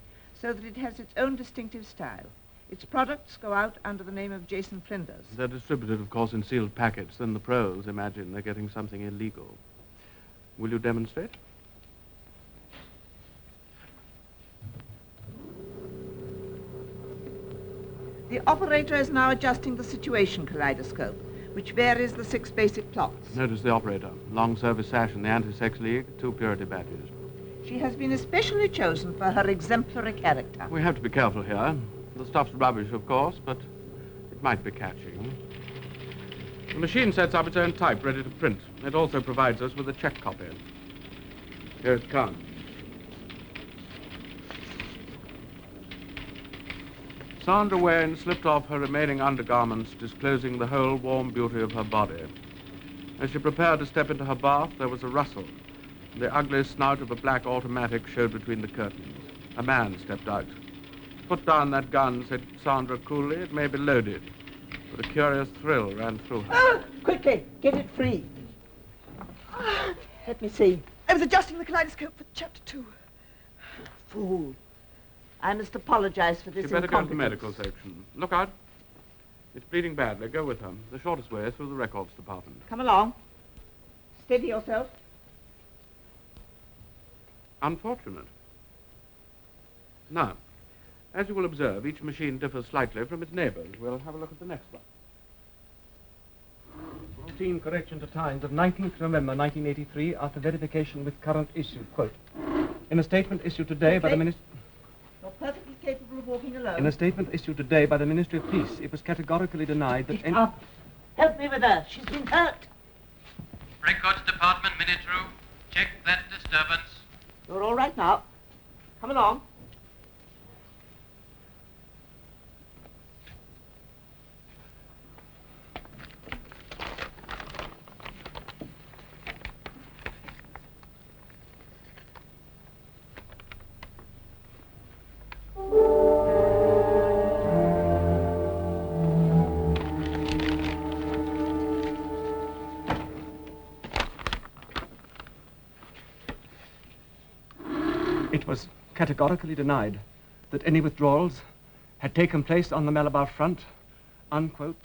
so that it has its own distinctive style. Its products go out under the name of Jason Flinders. They're distributed, of course, in sealed packets. Then the pros imagine they're getting something illegal. Will you demonstrate? The operator is now adjusting the situation kaleidoscope, which varies the 6 basic plots. Notice the operator. Long service sash in the Anti-Sex League, 2 purity badges. She has been especially chosen for her exemplary character. We have to be careful here. The stuff's rubbish, of course, but it might be catching. The machine sets up its own type, ready to print. It also provides us with a check copy. Here it comes. Sandra Wayne slipped off her remaining undergarments, disclosing the whole warm beauty of her body. As she prepared to step into her bath, there was a rustle. The ugly snout of a black automatic showed between the curtains. A man stepped out. Put down that gun, said Sandra coolly. It may be loaded. But a curious thrill ran through her. Ah, quickly, get it free. Let me see. I was adjusting the kaleidoscope for chapter 2. Fool. I must apologize for this You better go to the incompetence. medical section. Look out. It's bleeding badly. Go with her. The shortest way is through the records department. Come along. Steady yourself. Unfortunate. Now, as you will observe, each machine differs slightly from its neighbors. We'll have a look at the next one. Routine correction to Times of 19th November 1983 after verification with current issue. Quote, in a statement issued today by the Ministry... You're perfectly capable of walking alone. In a statement issued today by the Ministry of Peace, it was categorically denied that any... Up. Help me with her. She's been hurt. Records Department, minute room. Check that disturbance. You're all right now. Come along. It was categorically denied that any withdrawals had taken place on the Malabar front, unquote.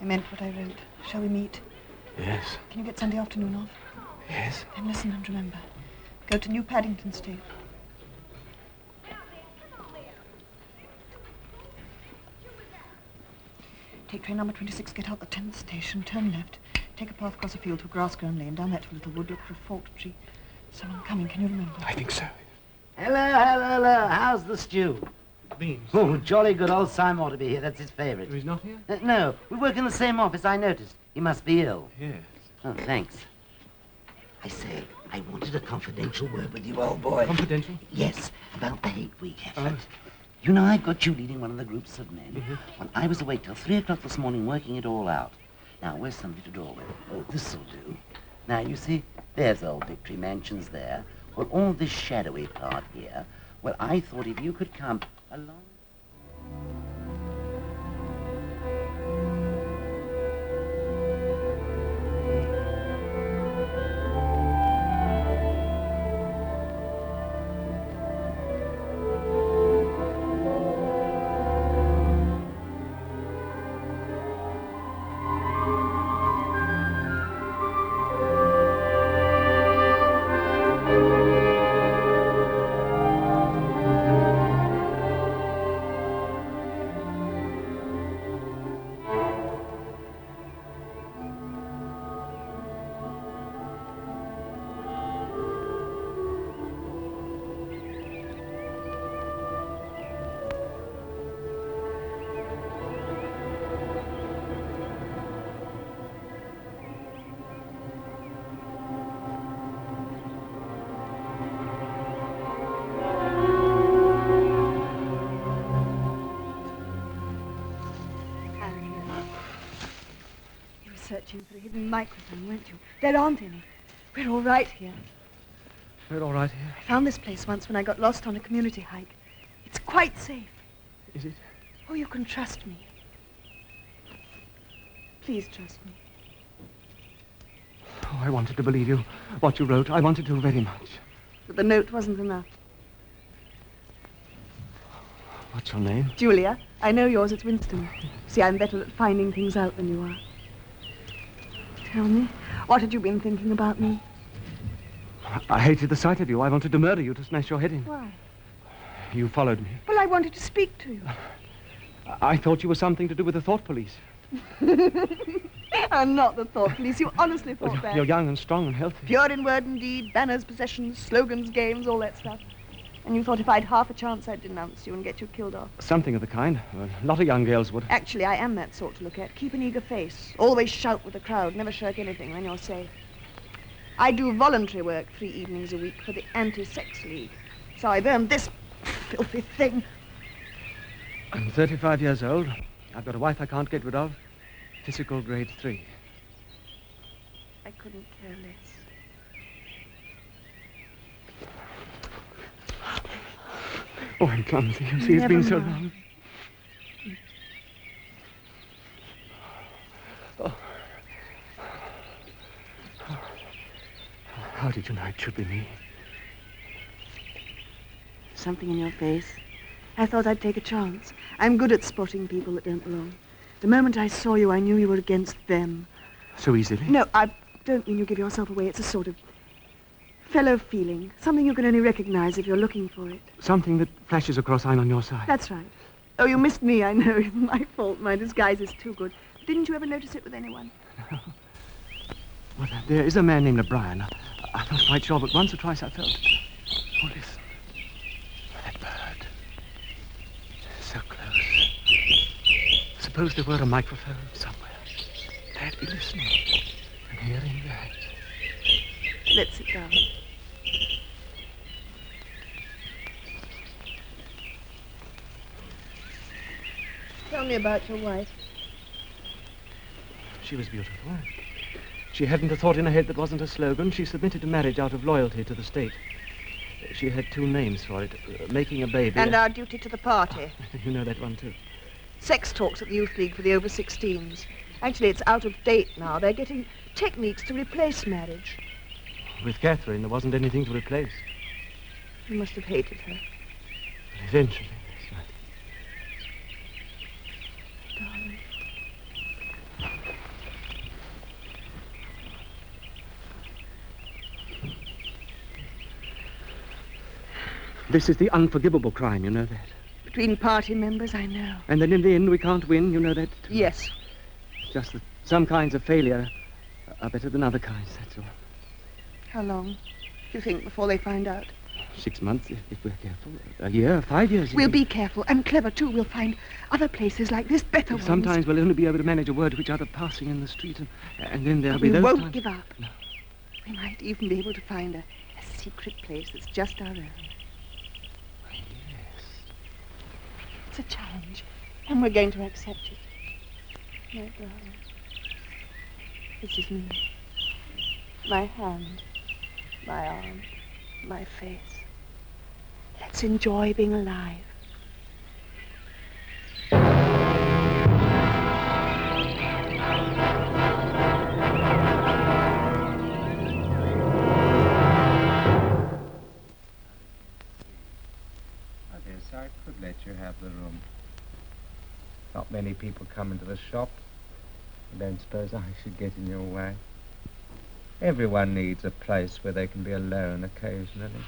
I meant what I wrote. Shall we meet? Yes. Can you get Sunday afternoon off? Yes. Then listen and remember. Go to New Paddington Station. Take train number 26, get out the 10th station, turn left. Take a path across a field to a grass-grown lane, down that to a little wood, look for a forked tree. Someone coming, can you remember? I think so. Hello. How's the stew? Beans. Oh, jolly good. Old Syme ought to be here. That's his favourite. He's not here? No, we work in the same office, I noticed. He must be ill. Yes. Oh, thanks. I say, I wanted a confidential word with you, old boy. Confidential? Yes, about the hate week effort. You know, I've got you leading one of the groups of men. When I was awake till 3 o'clock this morning working it all out. Now, where's somebody to draw with? Oh, this'll do. Now, you see, there's old Victory Mansions there. Well, all this shadowy part here, well, I thought if you could come along... Searching for a hidden microphone, weren't you? There aren't any. We're all right here. We're all right here. I found this place once when I got lost on a community hike. It's quite safe. Is it? Oh, you can trust me. Please trust me. Oh, I wanted to believe you. What you wrote, I wanted to very much. But the note wasn't enough. What's your name? Julia. I know yours. It's Winston. See, I'm better at finding things out than you are. Tell me, what had you been thinking about me? I hated the sight of you. I wanted to murder you, to smash your head in. Why? You followed me. Well, I wanted to speak to you. I thought you were something to do with the thought police. I'm not the thought police. You honestly thought that. You're young and strong and healthy. Pure in word and deed, banners, possessions, slogans, games, all that stuff. And you thought if I'd half a chance, I'd denounce you and get you killed off. Something of the kind. A lot of young girls would. Actually, I am that sort to look at. Keep an eager face. Always shout with the crowd. Never shirk anything when you're safe. I do voluntary work 3 evenings a week for the Anti-Sex League. So I've earned this filthy thing. I'm 35 years old. I've got a wife I can't get rid of. Physical grade 3. I couldn't care less. Oh, I'm clumsy. You see, it's been so long. Oh. How did you know it should be me? Something in your face. I thought I'd take a chance. I'm good at spotting people that don't belong. The moment I saw you, I knew you were against them. So easily? No, I don't mean you give yourself away. It's a sort of fellow feeling. Something you can only recognize if you're looking for it. Something that flashes across I'm on your side. That's right. Oh, you missed me, I know. It's my fault. My disguise is too good. Didn't you ever notice it with anyone? No. Well, there is a man named O'Brien. I'm not quite sure, but once or twice I felt... Oh, listen. That bird. So close. Suppose there were a microphone somewhere. They'd be listening and hearing that. Let's sit down. Tell me about your wife. She was beautiful. She hadn't a thought in her head that wasn't a slogan. She submitted to marriage out of loyalty to the state. She had 2 names for it. Making a baby. And our duty to the party. You know that one, too. Sex talks at the Youth League for the over-16s. Actually, it's out of date now. They're getting techniques to replace marriage. With Catherine, there wasn't anything to replace. You must have hated her. Eventually, that's right. Darling. This is the unforgivable crime, you know that. Between party members, I know. And then in the end, we can't win, you know that. Yes. Just that some kinds of failure are better than other kinds, that's all. How long do you think before they find out? 6 months, if we're careful. A year, 5 years. We'll be careful and clever, too. We'll find other places like this, better ones. Sometimes we'll only be able to manage a word to each other passing in the street, and then there'll be those We won't times... give up. No. We might even be able to find a secret place that's just our own. Yes. It's a challenge, and we're going to accept it. My darling, this is me. My hand, my arm, my face. Let's enjoy being alive. I could let you have the room. Not many people come into the shop. I don't suppose I should get in your way. Everyone needs a place where they can be alone occasionally.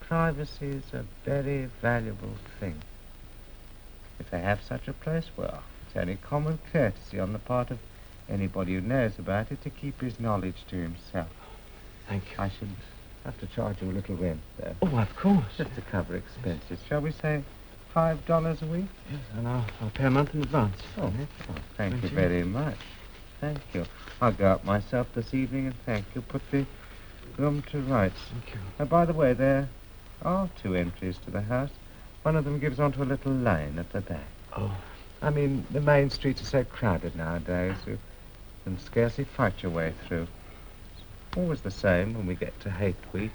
Privacy is a very valuable thing. If they have such a place, well, it's only common courtesy on the part of anybody who knows about it to keep his knowledge to himself. Thank you. I should have to charge you a little rent, though. Oh, of course. Just to cover expenses. Shall we say $5 a week? Yes, and I'll pay a month in advance. Oh, thank you very much. Thank you. I'll go up myself this evening and thank you. Put the room to rights. Thank you. Oh, by the way, there are 2 entries to the house. One of them gives onto a little lane at the back. Oh. I mean, the main streets are so crowded nowadays, you can scarcely fight your way through. Always the same when we get to Hate Week.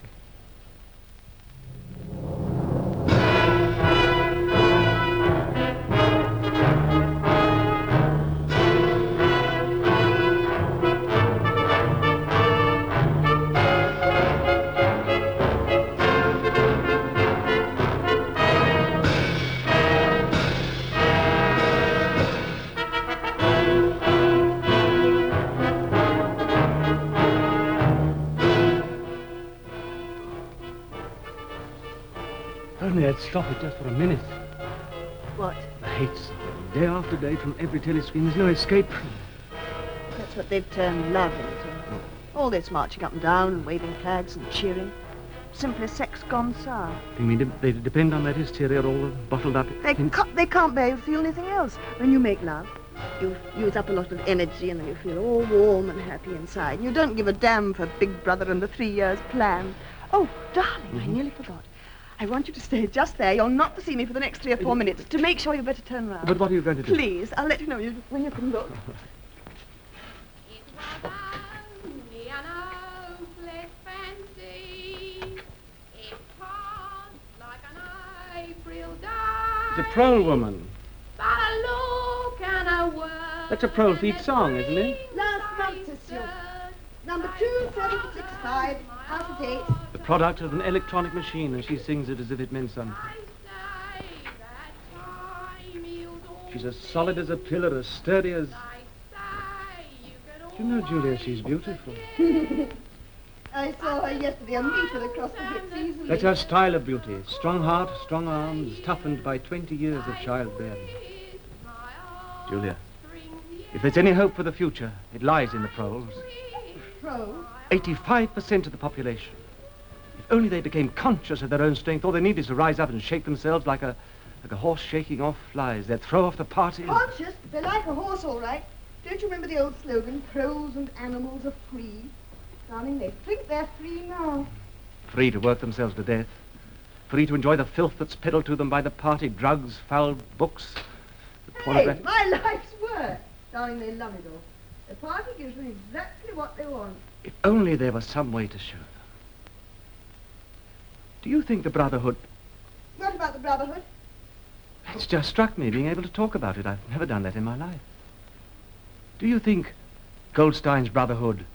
Only I'd stop it just for a minute. What? The hate song. Day after day from every telescreen. There's no escape from it. That's what they've turned love into. All this marching up and down and waving flags and cheering. Simply sex gone sour. You mean they depend on that hysteria all bottled up? They can't bear to feel anything else. When you make love, you use up a lot of energy and then you feel all warm and happy inside. And you don't give a damn for Big Brother and the 3 years plan. Oh, darling, I nearly forgot. I want you to stay just there. You're not to see me for the next 3 or 4 minutes. To make sure you better turn round. But what are you going to do? Please, I'll let you know when you can look. It's a prole woman. That's a prole feet song, isn't it? Last month, sister. Number 2765, house at 8. The product of an electronic machine, and she sings it as if it meant something. She's as solid as a pillar, as sturdy as... Do you know, Julia, she's beautiful. I saw her yesterday, a meter across the hips easily. That's her style of beauty. Strong heart, strong arms, toughened by 20 years of childbearing. Julia, if there's any hope for the future, it lies in the proles. Proles? 85% of the population. If only they became conscious of their own strength, all they need is to rise up and shake themselves like a horse shaking off flies. They'd throw off the party. Conscious? They're like a horse, all right. Don't you remember the old slogan, proles and animals are free? Darling, they think they're free now. Free to work themselves to death. Free to enjoy the filth that's peddled to them by the party, drugs, foul books, the pornographic... Hey, my life's work. Darling, they love it all. The party gives them exactly what they want. If only there was some way to show them. Do you think the Brotherhood... What about the Brotherhood? It's just struck me, being able to talk about it. I've never done that in my life. Do you think Goldstein's Brotherhood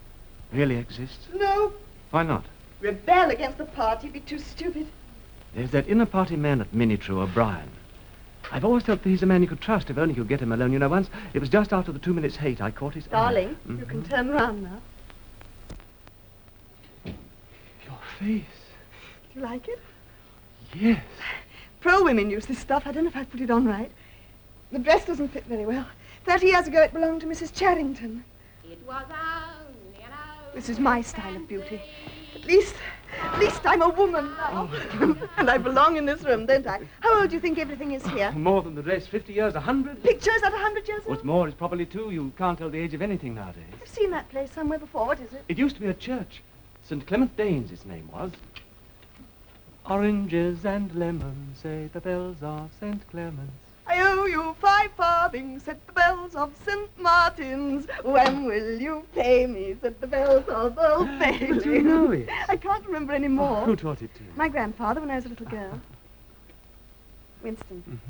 really exists? No. Why not? Rebel against the party, be too stupid. There's that inner party man at Minitrue, O'Brien. I've always felt that he's a man you could trust if only you could get him alone. You know, once, it was just after the 2 minutes hate, I caught his Darling, eye. you can turn round now. Your face. Do you like it? Yes. Pro-women use this stuff. I don't know if I put it on right. The dress doesn't fit very well. 30 years ago, it belonged to Mrs. Charrington. It was only an hour. This is my style of beauty. At least I'm a woman now. And I belong in this room, don't I? How old do you think everything is here? More than the dress. 50 years, 100. Pictures at 100 years old? What's more, it's probably 2. You can't tell the age of anything nowadays. I've seen that place somewhere before. What is it? It used to be a church. St. Clement Danes, its name was. Oranges and lemons, say the bells of St. Clement's. I owe you 5 farthings, said the bells of St. Martin's. When will you pay me, said the bells of Old Bailey. But you know it. I can't remember any more. Who taught it to you? My grandfather when I was a little girl. Winston,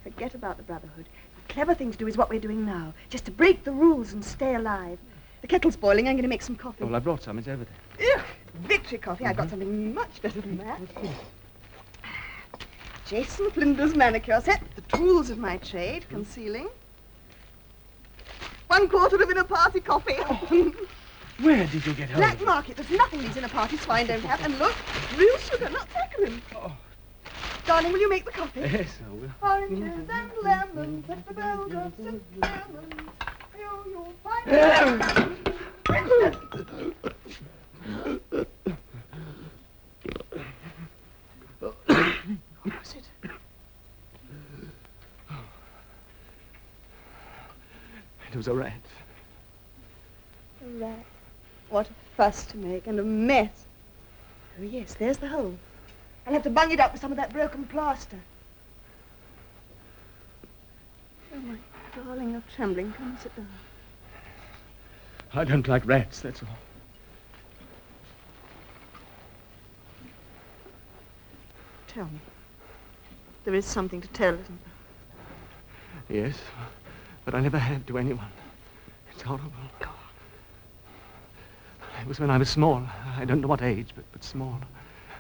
forget about the Brotherhood. The clever thing to do is what we're doing now. Just to break the rules and stay alive. The kettle's boiling. I'm going to make some coffee. Well, I brought some. It's over there. Ugh, victory coffee. I've got something much better than that. Jason Flinders manicure set, the tools of my trade, concealing. 1/4 of inner party coffee. Where did you get hold Black of it? market. There's nothing these inner party swine don't have. And look, real sugar, not saccharin. Darling, will you make the coffee? Yes, I will. Oranges and lemons at the bells of St. Clement's. You'll find What was it? It was a rat. A rat. What a fuss to make and a mess. Oh, yes, there's the hole. I'll have to bung it up with some of that broken plaster. Oh, my darling, you're trembling. Come and sit down. I don't like rats, that's all. Tell me. There is something to tell, isn't there? Yes, but I never had to anyone. It's horrible. It was when I was small. I don't know what age, but small.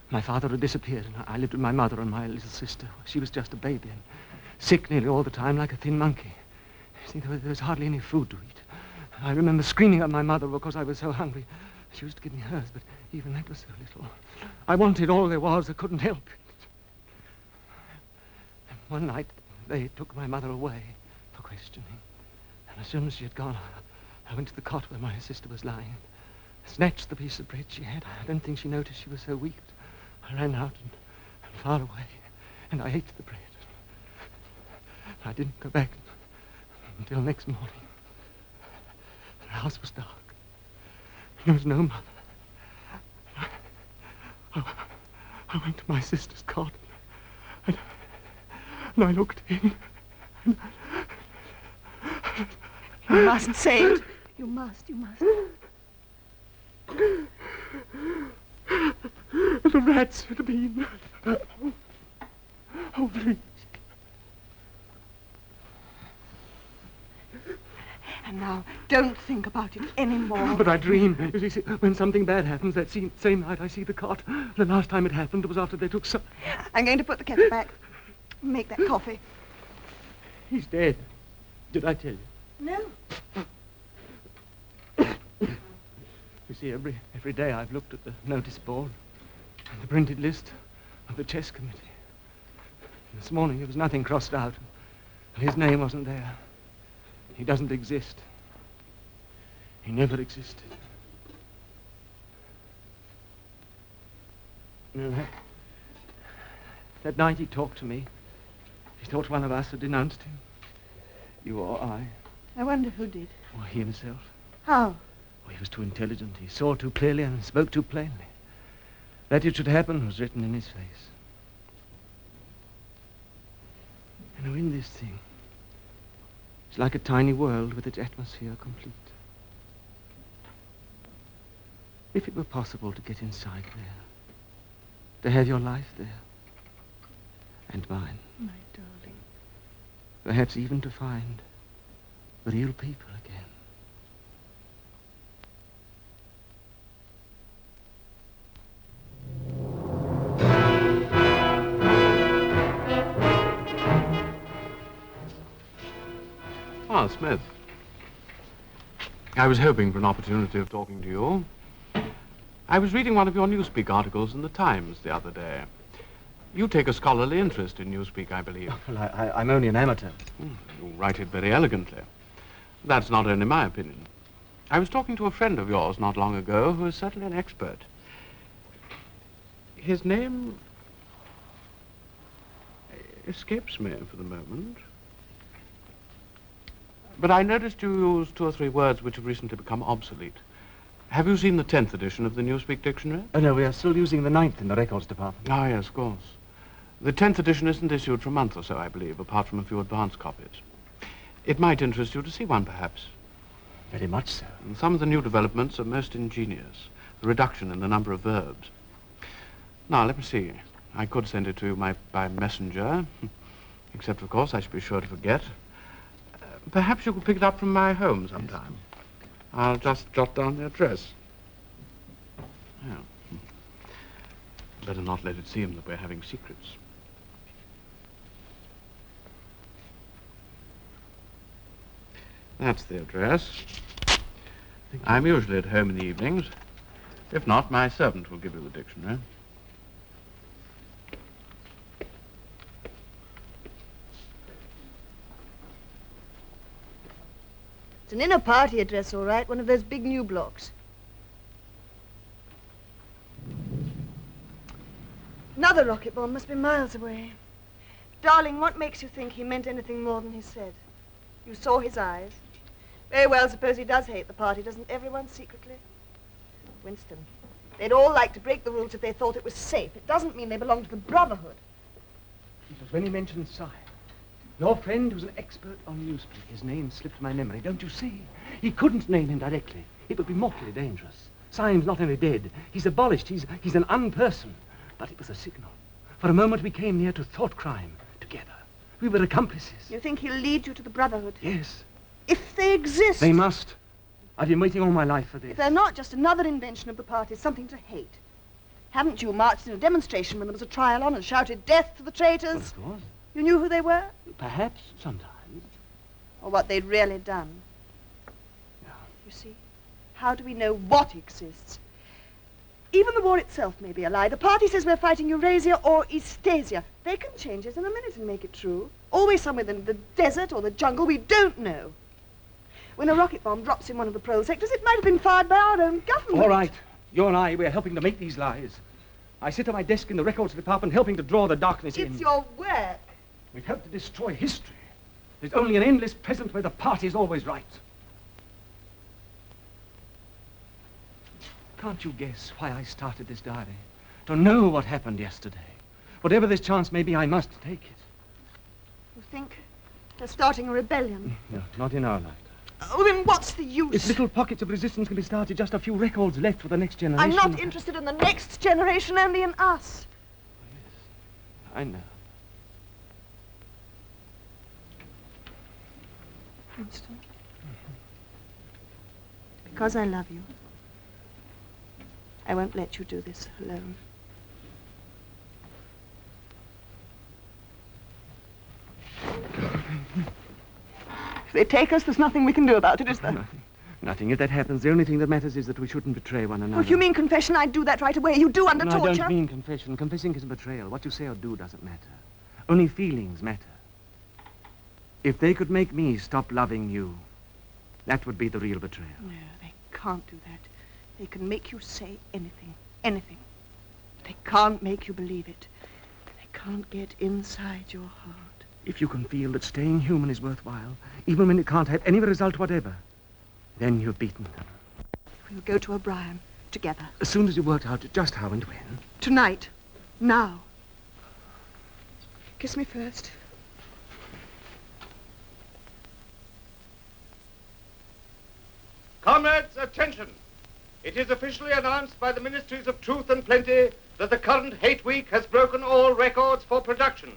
My father had disappeared, and I lived with my mother and my little sister. She was just a baby and sick nearly all the time, like a thin monkey. You see, there was hardly any food to eat. I remember screaming at my mother because I was so hungry. She used to give me hers, but even that was so little. I wanted all there was. I couldn't help it. And one night, they took my mother away for questioning. And as soon as she had gone, I went to the cot where my sister was lying. Snatched the piece of bread she had. I don't think she noticed she was so weak. I ran out and far away, and I ate the bread. I didn't go back until next morning. The house was dark. There was no mother. I went to my sister's cot, and I looked in. You mustn't say it. You must. The rats had been. Oh, please. And now, don't think about it anymore. But I dream. You see, when something bad happens, that same night I see the cot. The last time it happened was after they took some... I'm going to put the kettle back. Make that coffee. He's dead. Did I tell you? No. You see, every day I've looked at the notice board and the printed list of the chess committee. And this morning there was nothing crossed out. And his name wasn't there. He doesn't exist. He never existed. You know, that night he talked to me. He thought one of us had denounced him. You or I. I wonder who did. Or he himself. How? Oh, he was too intelligent. He saw too clearly and spoke too plainly. That it should happen was written in his face. You know, in this thing, it's like a tiny world with its atmosphere complete. If it were possible to get inside there, to have your life there, and mine. My darling. Perhaps even to find real people again. Ah, Smith. I was hoping for an opportunity of talking to you. I was reading one of your Newspeak articles in the Times the other day. You take a scholarly interest in newspeak, I believe. Well, I'm only an amateur. You write it very elegantly. That's not only my opinion. I was talking to a friend of yours not long ago who is certainly an expert. His name escapes me for the moment. But I noticed you used 2 or 3 words which have recently become obsolete. Have you seen the 10th edition of the Newspeak Dictionary? Oh, no, we are still using the 9th in the records department. Ah, yes, of course. The 10th edition isn't issued for a month or so, I believe, apart from a few advance copies. It might interest you to see one, perhaps. Very much so. And some of the new developments are most ingenious. The reduction in the number of verbs. Now, let me see. I could send it to you by messenger, except, of course, I should be sure to forget. Perhaps you could pick it up from my home sometime. I'll just jot down the address. Yeah. Better not let it seem that we're having secrets. That's the address. I'm usually at home in the evenings. If not, my servant will give you the dictionary. It's an inner party address, all right, one of those big new blocks. Another rocket bomb must be miles away. Darling, what makes you think he meant anything more than he said? You saw his eyes. Very well, suppose he does hate the party, doesn't everyone secretly? Winston, they'd all like to break the rules if they thought it was safe. It doesn't mean they belong to the Brotherhood. It was when he mentioned Syme. Your friend was an expert on newspeak. His name slipped my memory, don't you see? He couldn't name him directly. It would be mortally dangerous. Syme's not only dead, he's abolished, he's an unperson. But it was a signal. For a moment we came near to thought crime together. We were accomplices. You think he'll lead you to the Brotherhood? Yes. If they exist. They must. I've been waiting all my life for this. If they're not just another invention of the party, something to hate. Haven't you marched in a demonstration when there was a trial on and shouted death to the traitors? Well, of course. You knew who they were? Perhaps, sometimes. Or what they'd really done. No. You see, how do we know what exists? Even the war itself may be a lie. The party says we're fighting Eurasia or Eastasia. They can change it in a minute and make it true. Always somewhere in the desert or the jungle, we don't know. When a rocket bomb drops in one of the prole sectors, it might have been fired by our own government. All right. You and I, we're helping to make these lies. I sit at my desk in the records department helping to draw the darkness in. It's your work. We've helped to destroy history. There's only an endless present where the party's always right. Can't you guess why I started this diary? To know what happened yesterday. Whatever this chance may be, I must take it. You think they're starting a rebellion? No, not in our lifetime. Oh, then what's the use? If little pockets of resistance can be started, just a few records left for the next generation. I'm not interested in the next generation, only in us. Yes, I know. Winston. Because I love you, I won't let you do this alone. If they take us, there's nothing we can do about it, is there? Nothing. Nothing. If that happens, the only thing that matters is that we shouldn't betray one another. Oh, if you mean confession, I'd do that right away. You do under torture. I don't mean confession. Confessing is a betrayal. What you say or do doesn't matter. Only feelings matter. If they could make me stop loving you, that would be the real betrayal. No, they can't do that. They can make you say anything. Anything. They can't make you believe it. They can't get inside your heart. If you can feel that staying human is worthwhile, even when it can't have any result whatever, then you've beaten them. We'll go to O'Brien together. As soon as you've worked out just how and when. Tonight. Now. Kiss me first. Comrades, attention! It is officially announced by the Ministries of Truth and Plenty that the current hate week has broken all records for production.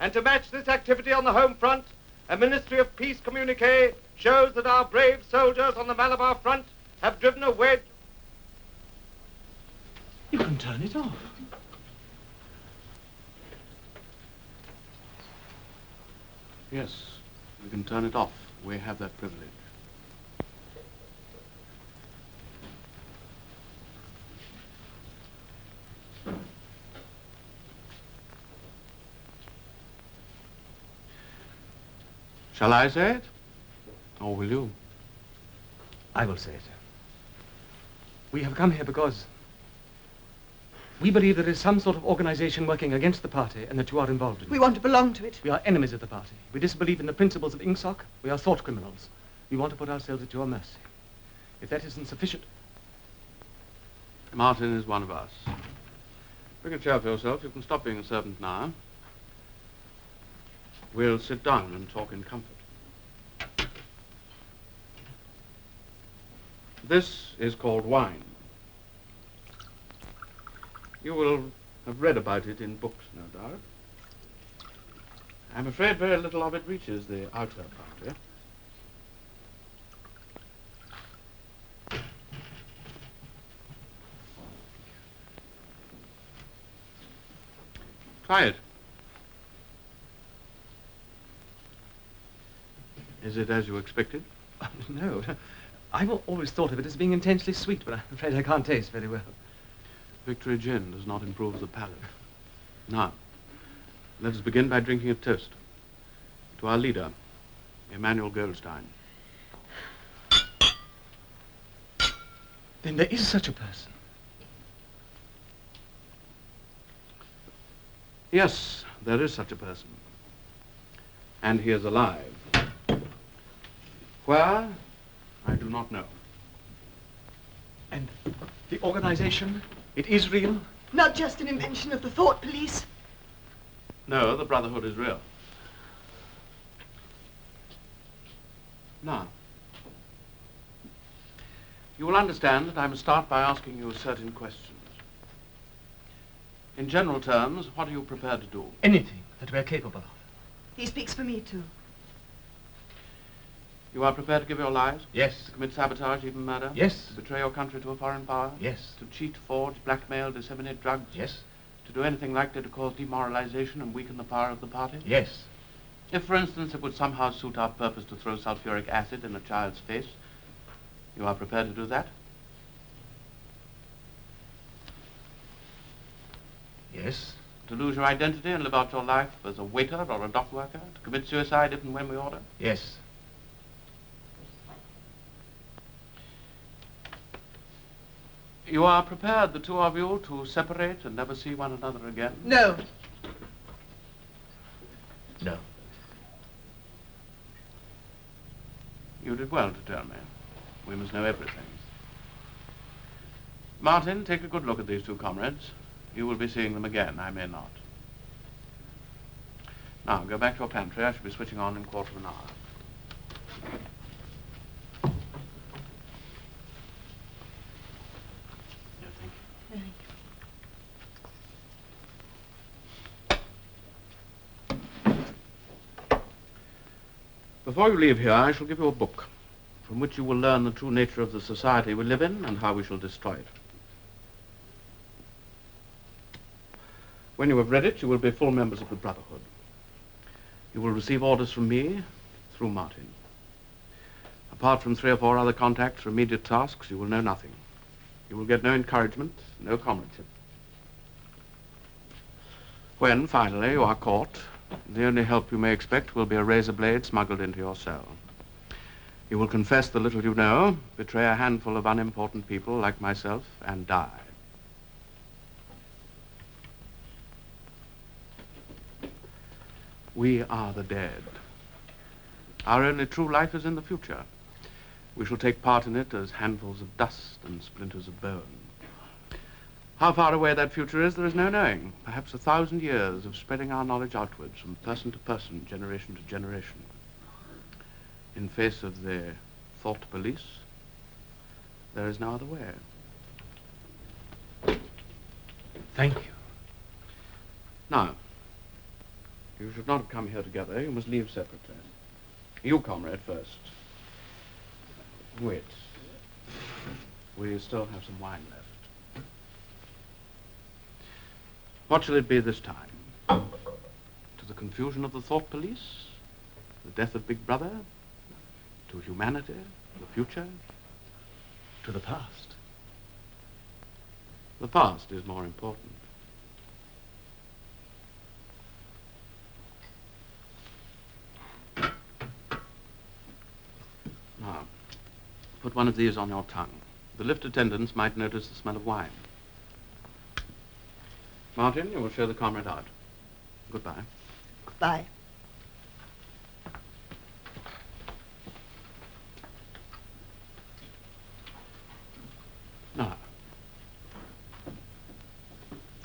And to match this activity on the home front, a Ministry of Peace communique shows that our brave soldiers on the Malabar front have driven a wedge. You can turn it off. Yes, we can turn it off. We have that privilege. Shall I say it? Or will you? I will say it. We have come here because we believe there is some sort of organization working against the party and that you are involved in it. We want to belong to it. We are enemies of the party. We disbelieve in the principles of INCSOC. We are thought criminals. We want to put ourselves at your mercy. If that isn't sufficient... Martin is one of us. Bring a chair for yourself. You can stop being a servant now. We'll sit down and talk in comfort. This is called wine. You will have read about it in books, no doubt. I'm afraid very little of it reaches the outer party. Try it. Is it as you expected? No. I've always thought of it as being intensely sweet, but I'm afraid I can't taste very well. Victory gin does not improve the palate. Now, let us begin by drinking a toast to our leader, Emmanuel Goldstein. Then there is such a person. Yes, there is such a person. And he is alive. Where? I do not know. And the organization? It is real? Not just an invention of the thought police. No, the Brotherhood is real. Now, you will understand that I must start by asking you certain questions. In general terms, what are you prepared to do? Anything that we're capable of. He speaks for me, too. You are prepared to give your lives? Yes. To commit sabotage, even murder? Yes. To betray your country to a foreign power? Yes. To cheat, forge, blackmail, disseminate drugs? Yes. To do anything likely to cause demoralization and weaken the power of the party? Yes. If, for instance, it would somehow suit our purpose to throw sulfuric acid in a child's face, you are prepared to do that? Yes. To lose your identity and live out your life as a waiter or a dock worker? To commit suicide if and when we order? Yes. You are prepared, the two of you, to separate and never see one another again? No. No. You did well to tell me. We must know everything. Martin, take a good look at these two comrades. You will be seeing them again, I may not. Now, go back to your pantry. I shall be switching on in a quarter of an hour. Before you leave here, I shall give you a book from which you will learn the true nature of the society we live in and how we shall destroy it. When you have read it, you will be full members of the Brotherhood. You will receive orders from me through Martin. Apart from 3 or 4 other contacts for immediate tasks, you will know nothing. You will get no encouragement, no comradeship. When, finally, you are caught, the only help you may expect will be a razor blade smuggled into your cell. You will confess the little you know, betray a handful of unimportant people like myself, and die. We are the dead. Our only true life is in the future. We shall take part in it as handfuls of dust and splinters of bone. How far away that future is, there is no knowing. Perhaps 1,000 years of spreading our knowledge outwards from person to person, generation to generation. In face of the thought police, there is no other way. Thank you. Now, you should not have come here together. You must leave separately. You, comrade, first. Wait. We still have some wine left. What shall it be this time? To the confusion of the thought police? The death of Big Brother? To humanity? The future? To the past. The past is more important. one of these on your tongue. The lift attendants might notice the smell of wine. Martin, you will show the comrade out. Goodbye. Goodbye. Now,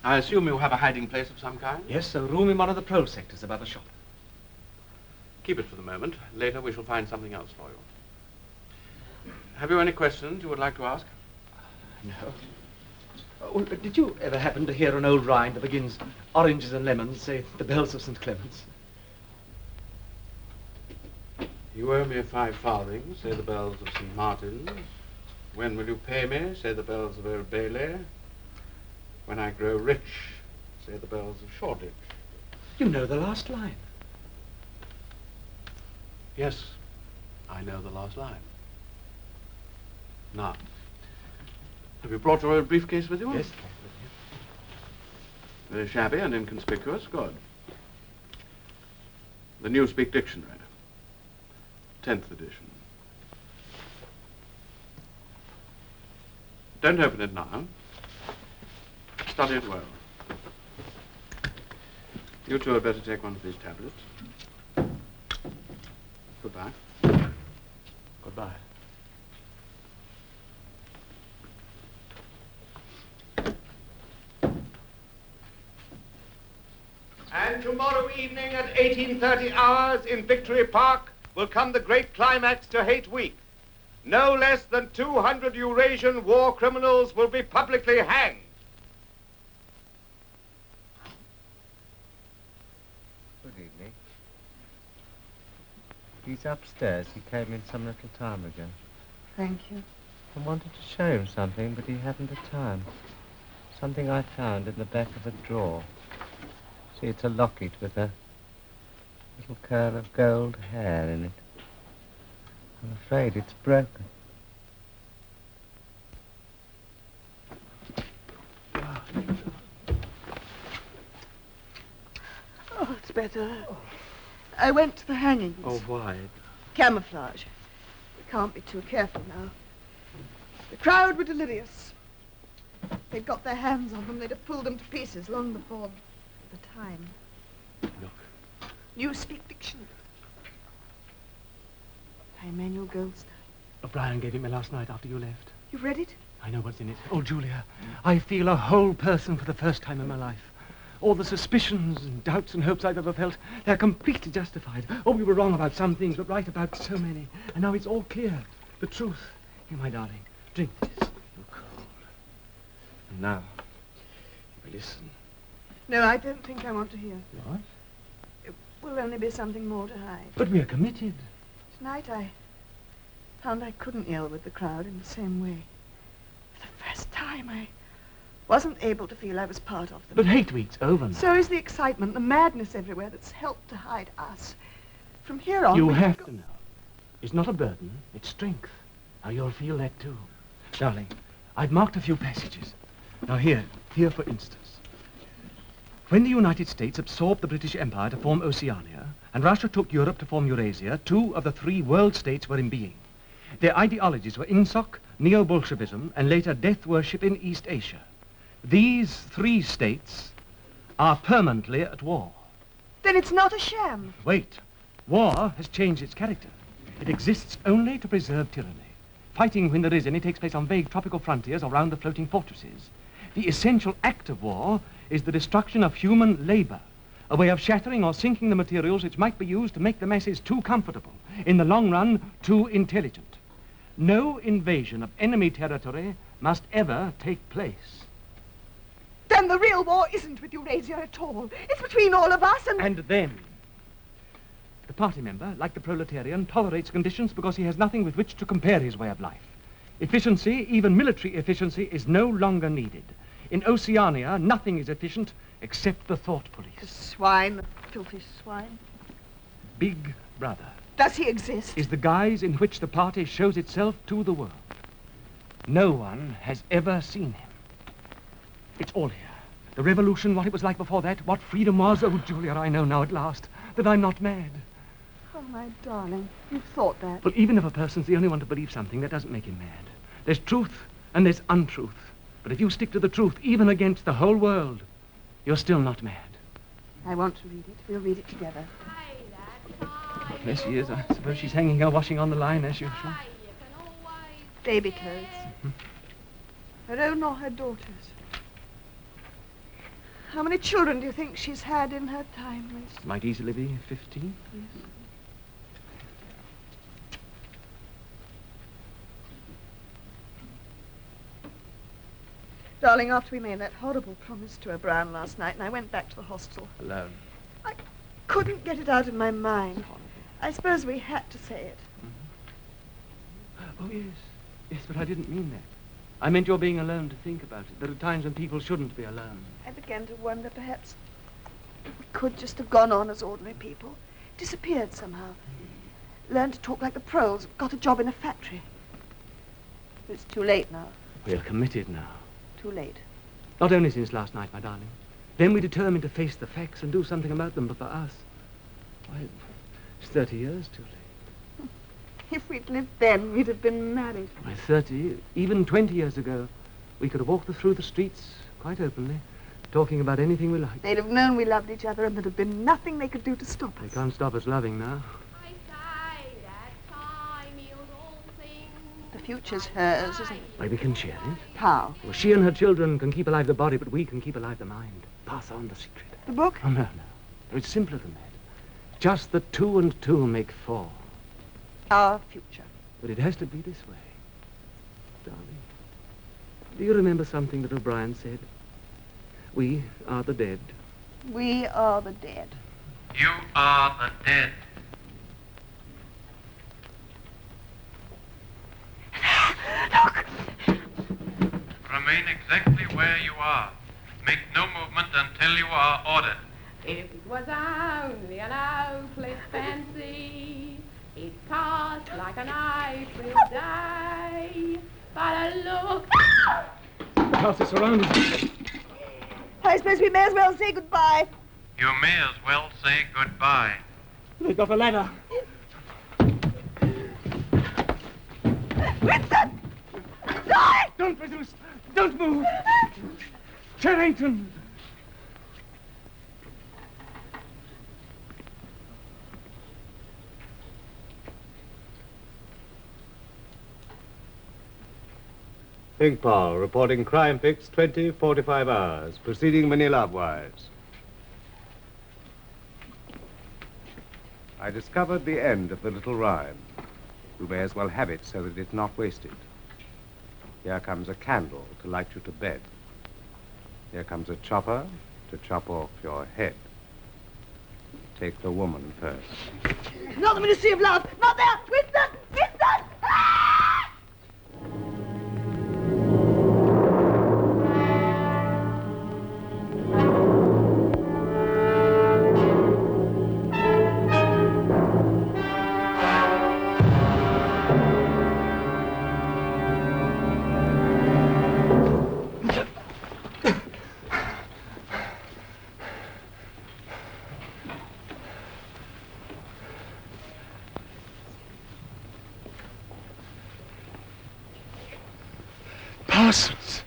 I assume you have a hiding place of some kind? Yes, a room in one of the prole sectors above the shop. Keep it for the moment. Later we shall find something else for you. Have you any questions you would like to ask? No. Well, did you ever happen to hear an old rhyme that begins, oranges and lemons, say, the bells of St. Clement's? You owe me 5 farthings, say the bells of St. Martin's. When will you pay me, say the bells of Old Bailey. When I grow rich, say the bells of Shoreditch. You know the last line. Yes, I know the last line. Now, have you brought your old briefcase with you? Yes. Very shabby and inconspicuous. Good. The Newspeak Dictionary. 10th edition. Don't open it now. Study it well. You two had better take one of these tablets. Goodbye. Goodbye. And tomorrow evening at 18:30 hours in Victory Park will come the great climax to Hate Week. No less than 200 Eurasian war criminals will be publicly hanged. Good evening. He's upstairs. He came in some little time ago. Thank you. I wanted to show him something, but he hadn't the time. Something I found in the back of a drawer. See, it's a locket with a little curl of gold hair in it. I'm afraid it's broken. Oh, it's better. I went to the hangings. Oh, why? Camouflage. We can't be too careful now. The crowd were delirious. They'd got their hands on them. They'd have pulled them to pieces long before the time. Look. Newspeak Dictionary. By Emmanuel Goldstein. O'Brien gave it me last night after you left. You've read it? I know what's in it. Oh, Julia, I feel a whole person for the first time in my life. All the suspicions and doubts and hopes I've ever felt, they're completely justified. Oh, we were wrong about some things, but right about so many. And now it's all clear. The truth. Here, my darling, drink this. You're cold. And now, you listen. No, I don't think I want to hear. What? It will only be something more to hide. But we're committed. Tonight I found I couldn't yell with the crowd in the same way. For the first time, I wasn't able to feel I was part of them. But Hate Week's over now. So is the excitement, the madness everywhere that's helped to hide us. From here on, You we have to know. It's not a burden, it's strength. Now you'll feel that too. Darling, I've marked a few passages. Now here for instance. When the United States absorbed the British Empire to form Oceania, and Russia took Europe to form Eurasia, 2 of the 3 world states were in being. Their ideologies were INSOC, Neo-Bolshevism, and later death worship in East Asia. These 3 states are permanently at war. Then it's not a sham. Wait. War has changed its character. It exists only to preserve tyranny. Fighting, when there is any, takes place on vague tropical frontiers or round the floating fortresses. The essential act of war is the destruction of human labor, a way of shattering or sinking the materials which might be used to make the masses too comfortable, in the long run, too intelligent. No invasion of enemy territory must ever take place. Then the real war isn't with Eurasia at all. It's between all of us and... And then, the party member, like the proletarian, tolerates conditions because he has nothing with which to compare his way of life. Efficiency, even military efficiency, is no longer needed. In Oceania, nothing is efficient except the thought police. The swine, the filthy swine. Big Brother. Does he exist? Is the guise in which the party shows itself to the world. No one has ever seen him. It's all here. The revolution, what it was like before that, what freedom was. Oh, Julia, I know now at last that I'm not mad. Oh, my darling, you've thought that. Well, even if a person's the only one to believe something, that doesn't make him mad. There's truth and there's untruth. But if you stick to the truth, even against the whole world, you're still not mad. I want to read it. We'll read it together. There she is. I suppose she's hanging her washing on the line as usual. Baby clothes. Her own or her daughter's. How many children do you think she's had in her time, Winston? Might easily be 15. Yes. Darling, after we made that horrible promise to O'Brien last night, and I went back to the hostel, Alone. couldn't get it out of my mind. I suppose we had to say it. Oh, yes. Yes, but I didn't mean that. I meant your being alone to think about it. There are times when people shouldn't be alone. I began to wonder perhaps we could just have gone on as ordinary people, disappeared somehow, learned to talk like the proles, got a job in a factory. But it's too late now. We're committed now. Too late. Not only since last night, my darling. Then we determined to face the facts and do something about them, but for us, why, it's 30 years too late. If we'd lived then, we'd have been married. Why, 30, even 20 years ago, we could have walked through the streets quite openly, talking about anything we liked. They'd have known we loved each other and there'd have been nothing they could do to stop They us. can't stop us loving now. The future's hers, isn't it? Why, we can share it. How? Well, she and her children can keep alive the body, but we can keep alive the mind. Pass on the secret. The book? Oh, no. It's simpler than that. Just that 2 and 2 make 4. Our future. But it has to be this way. Darling, do you remember something that O'Brien said? We are the dead. We are the dead. You are the dead. Look! Remain exactly where you are. Make no movement until you are ordered. If it was only an hopeless fancy, it passed like a night will die. But a look... The house is surrounded. I suppose we may as well say goodbye. You may as well say goodbye. They've got a ladder. Winston! Die! Don't resist! Don't move! Charrington! Pink Paul, reporting crime fix 20:45 hours, proceeding Manila-wise. I discovered the end of the little rhyme. You may as well have it so that it's not wasted. Here comes a candle to light you to bed. Here comes a chopper to chop off your head. Take the woman first. Not the Ministry of Love! Not there! Winston! Winston! Ah! Parsons!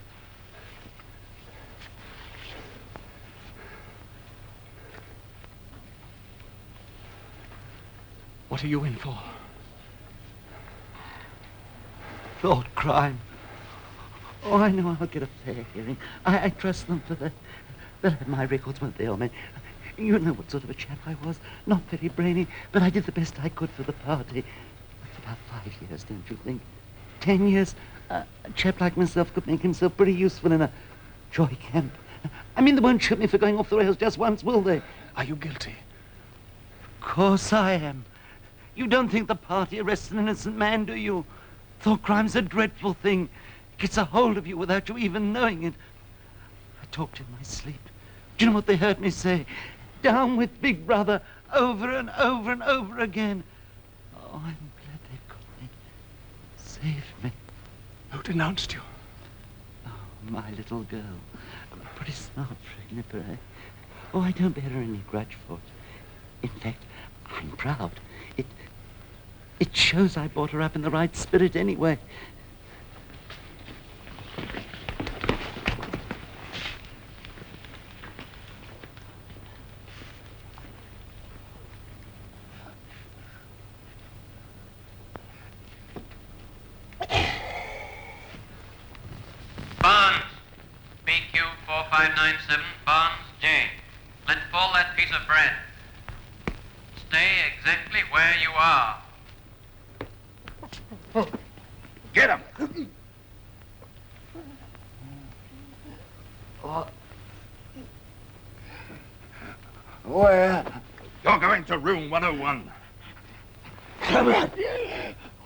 What are you in for? Thought crime. Oh, I know I'll get a fair hearing. I trust them for that. They'll have my records, won't they, old man? You know what sort of a chap I was. Not very brainy, but I did the best I could for the party. That's about 5 years, don't you think? 10 years? A chap like myself could make himself pretty useful in a joy camp. I mean, they won't shoot me for going off the rails just once, will they? Are you guilty? Of course I am. You don't think the party arrests an innocent man, do you? Thought crime's a dreadful thing. It gets a hold of you without you even knowing it. I talked in my sleep. Do you know what they heard me say? Down with Big Brother, over and over and over again. Oh, I'm glad they've got me. Saved me. Who denounced you? Oh, my little girl. Pretty smart for a nipper, eh? Oh, I don't bear her any grudge for it. In fact, I'm proud. It shows I brought her up in the right spirit anyway. Barnes, BQ 4597, Barnes, J. Let fall that piece of bread. Stay exactly where you are. Get him! Where? You're going to room 101. Come on.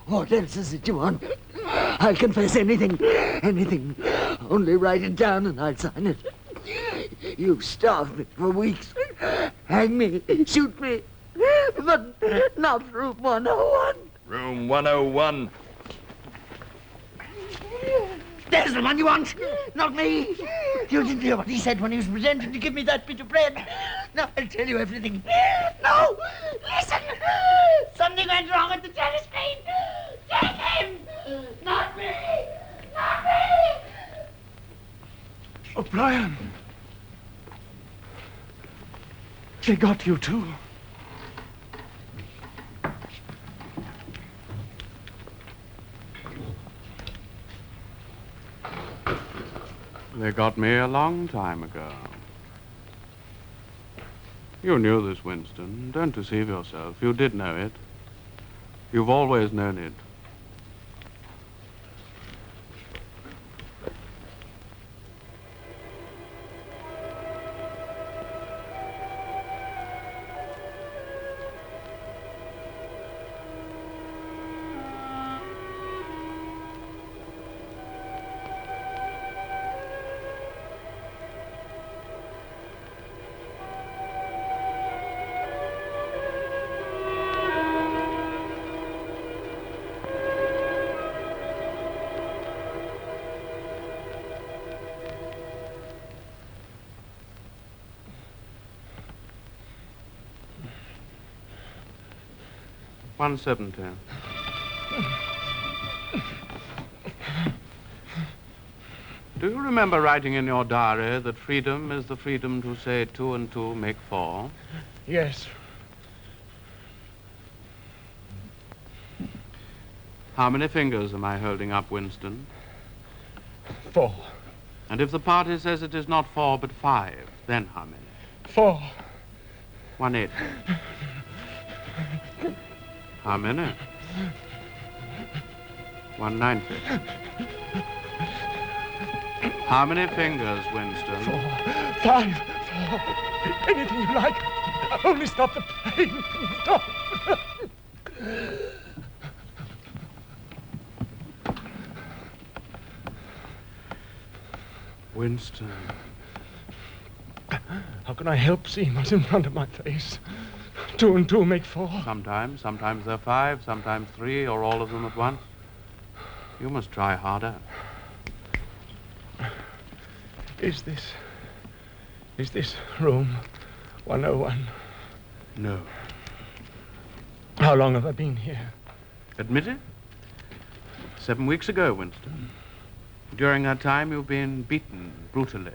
What else is it you want? I'll confess anything. Anything. Only write it down and I'll sign it. You've starved me for weeks. Hang me. Shoot me. But not room 101. Room 101. There's the one you want, not me. You didn't hear what he said when he was pretending to give me that bit of bread. Now I'll tell you everything. No! Listen! Something went wrong at the telescreen. Take him! Not me! Not me! O'Brien. They got you too. They got me a long time ago. You knew this, Winston. Don't deceive yourself. You did know it. You've always known it. $1.70. Do you remember writing in your diary that freedom is the freedom to say 2 and 2 make 4? Yes. How many fingers am I holding up, Winston? 4. And if the party says it is not 4 but 5, then how many? 4. 1/8. How many? 1/9. How many fingers, Winston? 4. 5. 4. Anything you like. Only stop the pain. Stop. Winston. How can I help seeing what's in front of my face? 2 and 2 make 4. Sometimes they're 5, sometimes 3, or all of them at once. You must try harder. Is this room 101? No. How long have I been here? Admit it? 7 weeks ago, Winston. During that time, you've been beaten brutally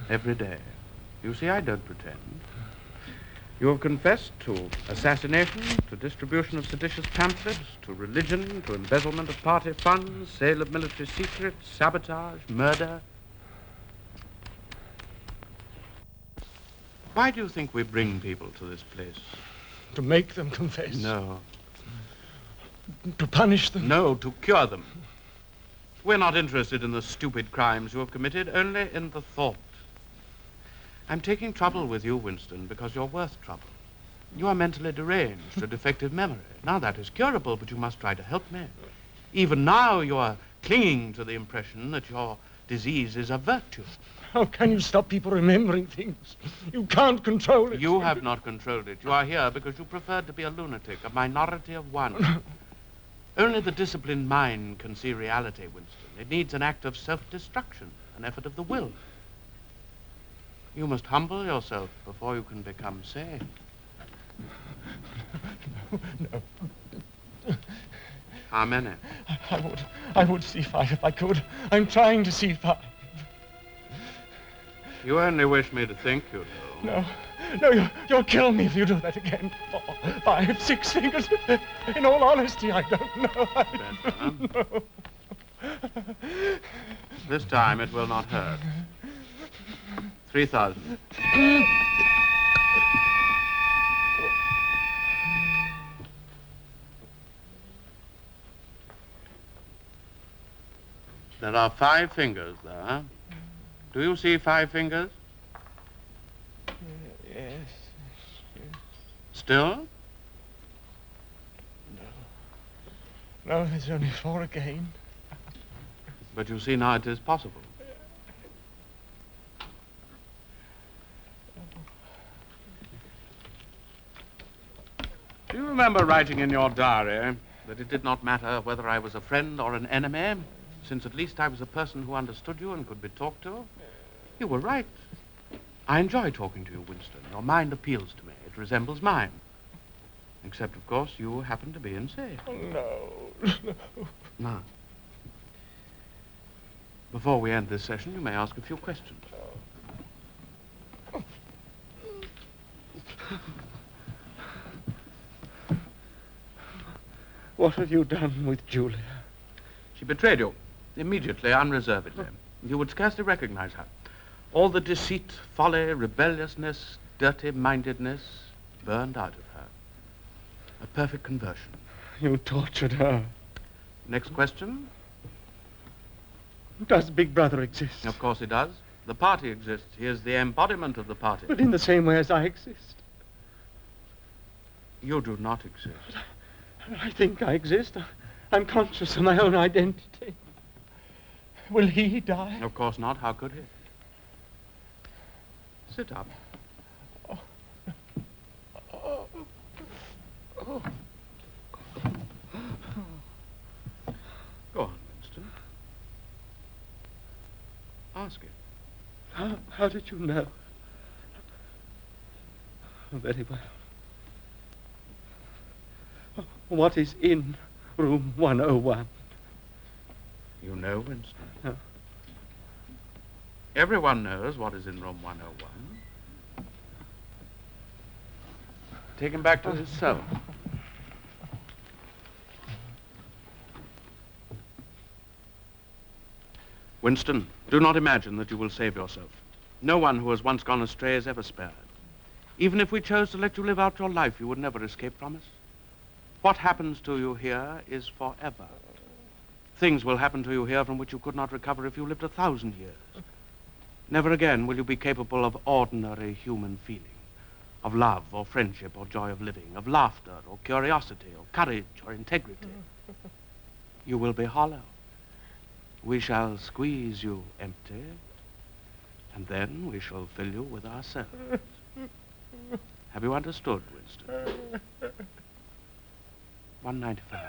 every day. You see, I don't pretend. You have confessed to assassination, to distribution of seditious pamphlets, to religion, to embezzlement of party funds, sale of military secrets, sabotage, murder. Why do you think we bring people to this place? To make them confess? No. To punish them? No, to cure them. We're not interested in the stupid crimes you have committed, only in the thought. I'm taking trouble with you, Winston, because you're worth trouble. You are mentally deranged, a defective memory. Now, that is curable, but you must try to help me. Even now, you are clinging to the impression that your disease is a virtue. How can you stop people remembering things? You can't control it. You have not controlled it. You are here because you preferred to be a lunatic, a minority of one. Only the disciplined mind can see reality, Winston. It needs an act of self-destruction, an effort of the will. You must humble yourself before you can become sane. No. How many? I would see 5 if I could. I'm trying to see 5. You only wish me to think you do. No, you'll kill me if you do that again. 4, 5, 6 fingers. In all honesty, I don't know. I don't know. This time it will not hurt. 3,000. There are 5 fingers there. Do you see 5 fingers? Yes. Still? No, there's only 4 again. But you see now it is possible. Do you remember writing in your diary that it did not matter whether I was a friend or an enemy, since at least I was a person who understood you and could be talked to? You were right. I enjoy talking to you, Winston. Your mind appeals to me. It resembles mine. Except, of course, you happen to be insane. No. Now, before we end this session, you may ask a few questions. What have you done with Julia? She betrayed you, immediately, unreservedly. You would scarcely recognize her. All the deceit, folly, rebelliousness, dirty-mindedness burned out of her. A perfect conversion. You tortured her. Next question? Does Big Brother exist? Of course he does. The party exists. He is the embodiment of the party. But in the same way as I exist. You do not exist. I think I exist. I'm conscious of my own identity. Will he die? Of course not. How could he? Sit up. Go on, Winston. Ask it. How did you know? Very well. What is in room 101? You know, Winston. No. Everyone knows what is in room 101. Take him back to his cell. Winston, do not imagine that you will save yourself. No one who has once gone astray is ever spared. Even if we chose to let you live out your life, you would never escape from us. What happens to you here is forever. Things will happen to you here from which you could not recover if you lived 1,000 years. Never again will you be capable of ordinary human feeling, of love or friendship or joy of living, of laughter or curiosity or courage or integrity. You will be hollow. We shall squeeze you empty, and then we shall fill you with ourselves. Have you understood, Winston? 195.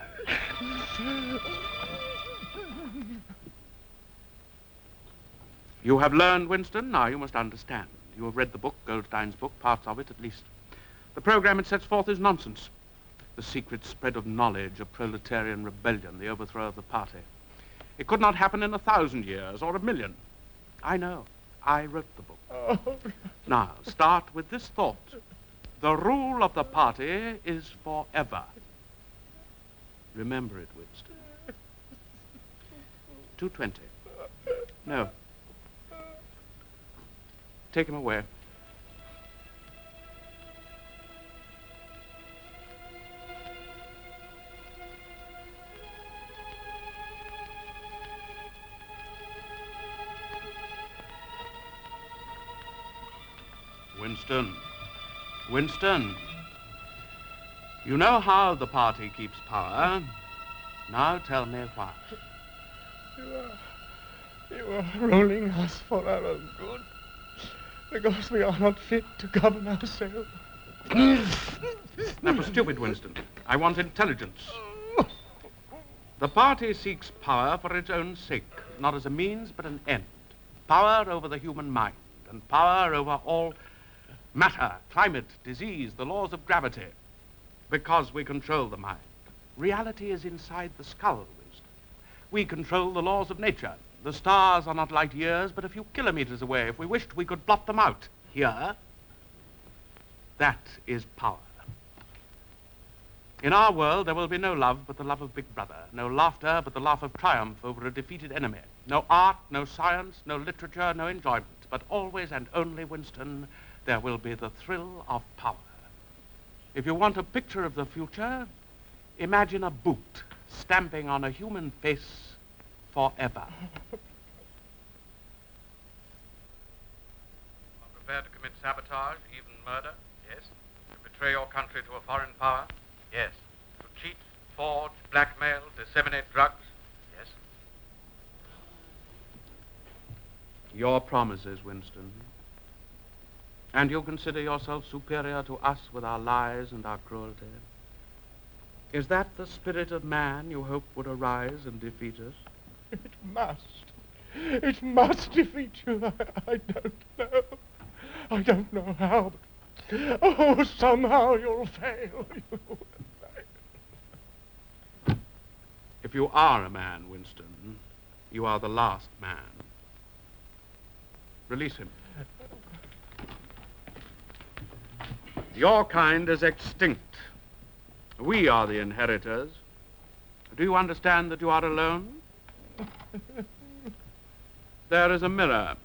You have learned, Winston. Now you must understand. You have read the book, Goldstein's book, parts of it at least. The program it sets forth is nonsense. The secret spread of knowledge, of proletarian rebellion, the overthrow of the party. It could not happen in 1,000 years or 1,000,000. I know. I wrote the book. Oh. Now, start with this thought. The rule of the party is forever. Remember it, Winston. 220. No. Take him away. Winston. Winston. You know how the party keeps power. Now tell me why. You are ruling us for our own good, because we are not fit to govern ourselves. That was stupid, Winston. I want intelligence. The party seeks power for its own sake, not as a means, but an end. Power over the human mind, and power over all matter, climate, disease, the laws of gravity. Because we control the mind. Reality is inside the skull, Winston. We control the laws of nature. The stars are not light years, but a few kilometers away. If we wished, we could blot them out. Here, that is power. In our world, there will be no love but the love of Big Brother, no laughter but the laugh of triumph over a defeated enemy, no art, no science, no literature, no enjoyment, but always and only, Winston, there will be the thrill of power. If you want a picture of the future, imagine a boot stamping on a human face forever. Prepared to commit sabotage, even murder? Yes. To betray your country to a foreign power? Yes. To cheat, forge, blackmail, disseminate drugs? Yes. Your promises, Winston. And you consider yourself superior to us with our lies and our cruelty? Is that the spirit of man you hope would arise and defeat us? It must. It must defeat you. I don't know. I don't know how, but oh, somehow you'll fail. If you are a man, Winston, you are the last man. Release him. Your kind is extinct. We are the inheritors. Do you understand that you are alone? There is a mirror.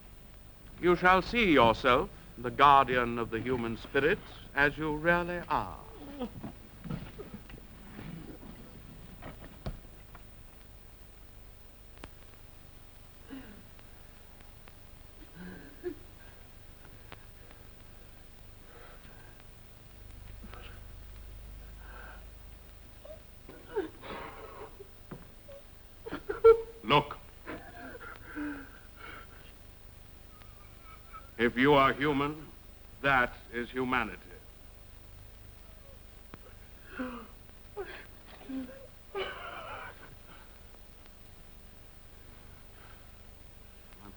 You shall see yourself, the guardian of the human spirit, as you really are. Look. If you are human, that is humanity. My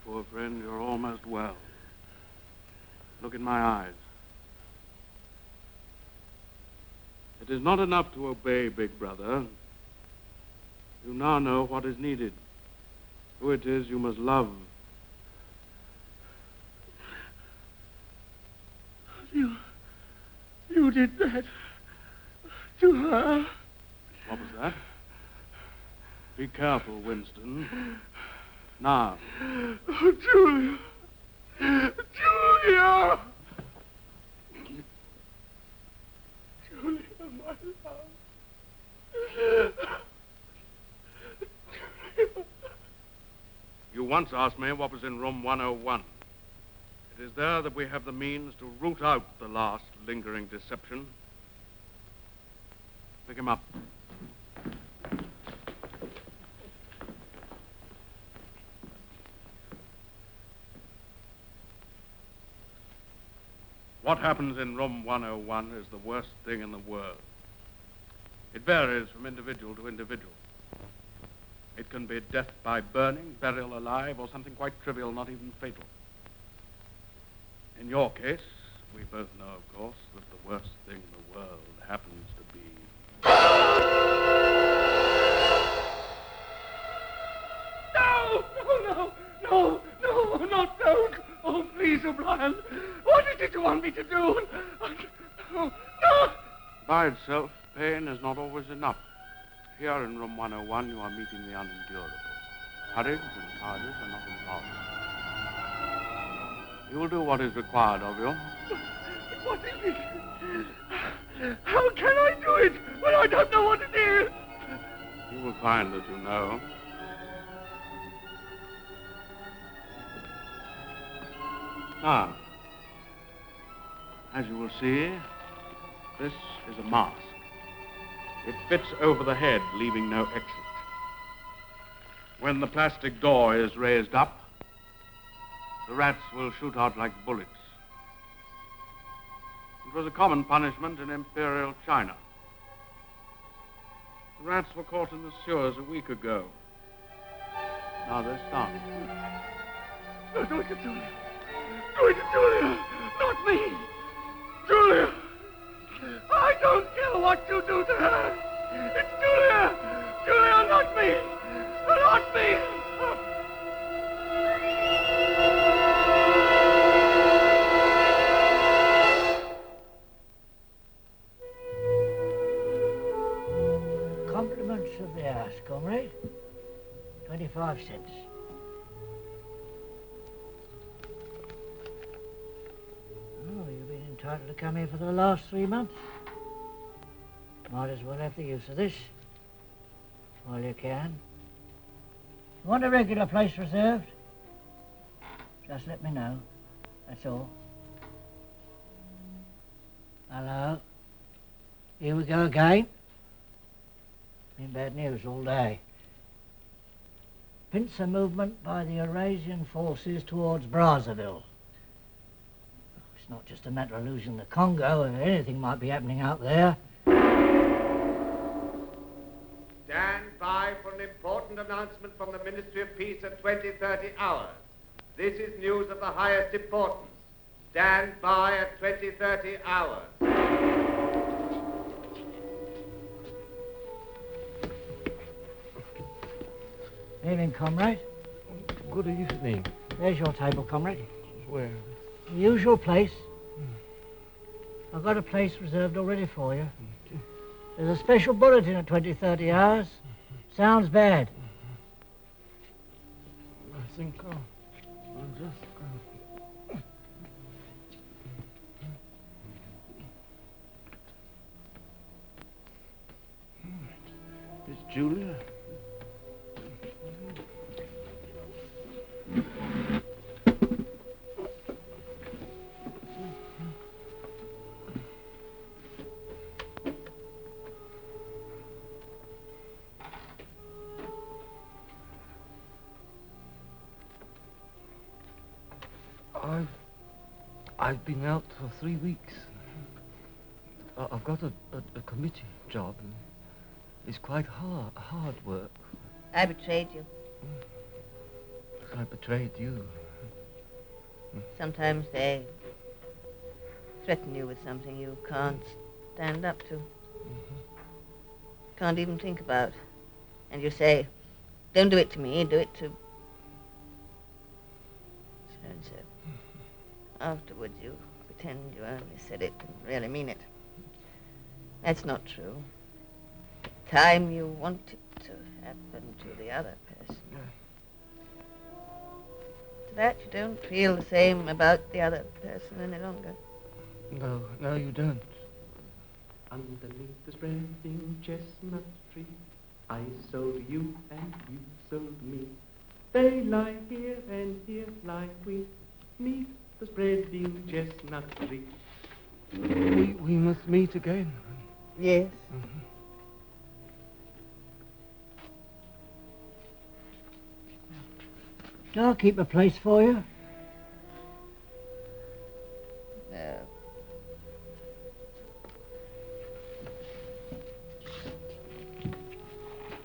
poor friend, you're almost well. Look in my eyes. It is not enough to obey Big Brother. You now know what is needed. Who it is you must love. You did that to her. What was that? Be careful, Winston. Now. Oh, Julia. Julia! Julia, my love. You once asked me what was in room 101. It is there that we have the means to root out the last lingering deception. Pick him up. What happens in room 101 is the worst thing in the world. It varies from individual to individual. It can be death by burning, burial alive, or something quite trivial, not even fatal. In your case, we both know, of course, that the worst thing in the world happens to be... No, don't. Oh, please, O'Brien. What is it you want me to do? No. By itself, pain is not always enough. Here in room 101, you are meeting the unendurable. Courage and cowardice are not impossible. You will do what is required of you. What is it? How can I do it when I don't know what it is? You will find that you know. Now, as you will see, this is a mask. It fits over the head, leaving no exit. When the plastic door is raised up, the rats will shoot out like bullets. It was a common punishment in Imperial China. The rats were caught in the sewers a week ago. Now they're starving. No, do it to Julia. Do it to Julia, not me. Julia, I don't care what you It's Julia! Julia, not me! Not me! Compliments of the house, comrade. 25 cents. Oh, you've been entitled to come here for the last 3 months. Might as well have the use of this while you can. You want a regular place reserved? Just let me know. That's all. Hello? Here we go again. Been bad news all day. Pincer movement by the Eurasian forces towards Brazzaville. It's not just a matter of losing the Congo, and anything might be happening out there. Stand by for an important announcement from the Ministry of Peace at 20:30 hours. This is news of the highest importance. Stand by at 20:30 hours. Evening, comrade. Good evening. There's your table, comrade. Where? The usual place. I've got a place reserved already for you. There's a special bulletin at 20:30 hours. Sounds bad. I think I'll just go. It's Julia. I've been out for 3 weeks. I've got a committee job. It's quite hard work. I betrayed you. I betrayed you. Sometimes they threaten you with something you can't stand up to. Can't even think about. And you say, don't do it to me, do it to so-and-so. Afterwards, you pretend you only said it and really mean it. That's not true. The time you want it to happen to the other person. To that, you don't feel the same about the other person any longer. No, you don't. Underneath the spreading chestnut tree, I sold you and you sold me. They lie here and here lie we, 'neath the spreading chestnut tree. We must meet again. Yes. Shall I keep a place for you? No.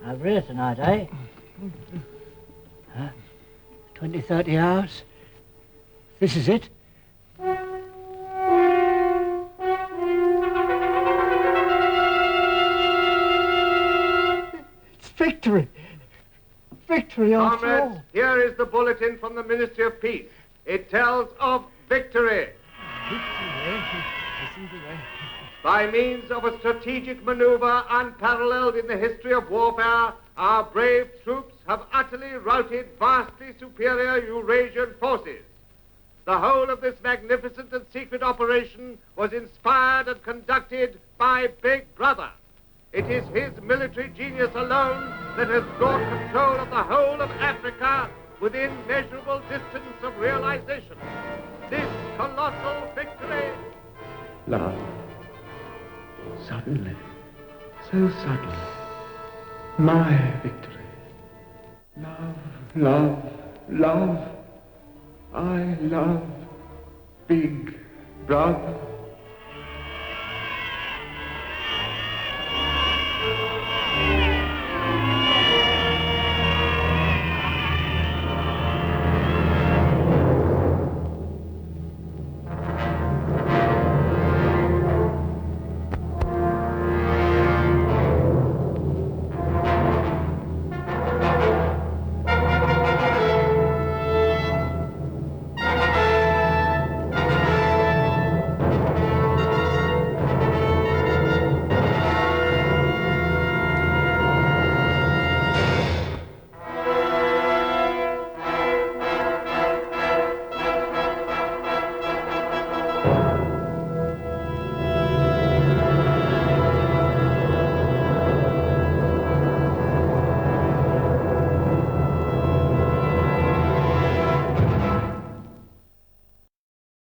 Over here tonight, eh? 20-30 hours. This is it. It's victory. Victory after all. Comrades, here is the bulletin from the Ministry of Peace. It tells of victory. By means of a strategic maneuver unparalleled in the history of warfare, our brave troops have utterly routed vastly superior Eurasian forces. The whole of this magnificent and secret operation was inspired and conducted by Big Brother. It is his military genius alone that has brought control of the whole of Africa within measurable distance of realization. This colossal victory... Love. Suddenly. So suddenly. My victory. Love, love, love. I love Big Brother.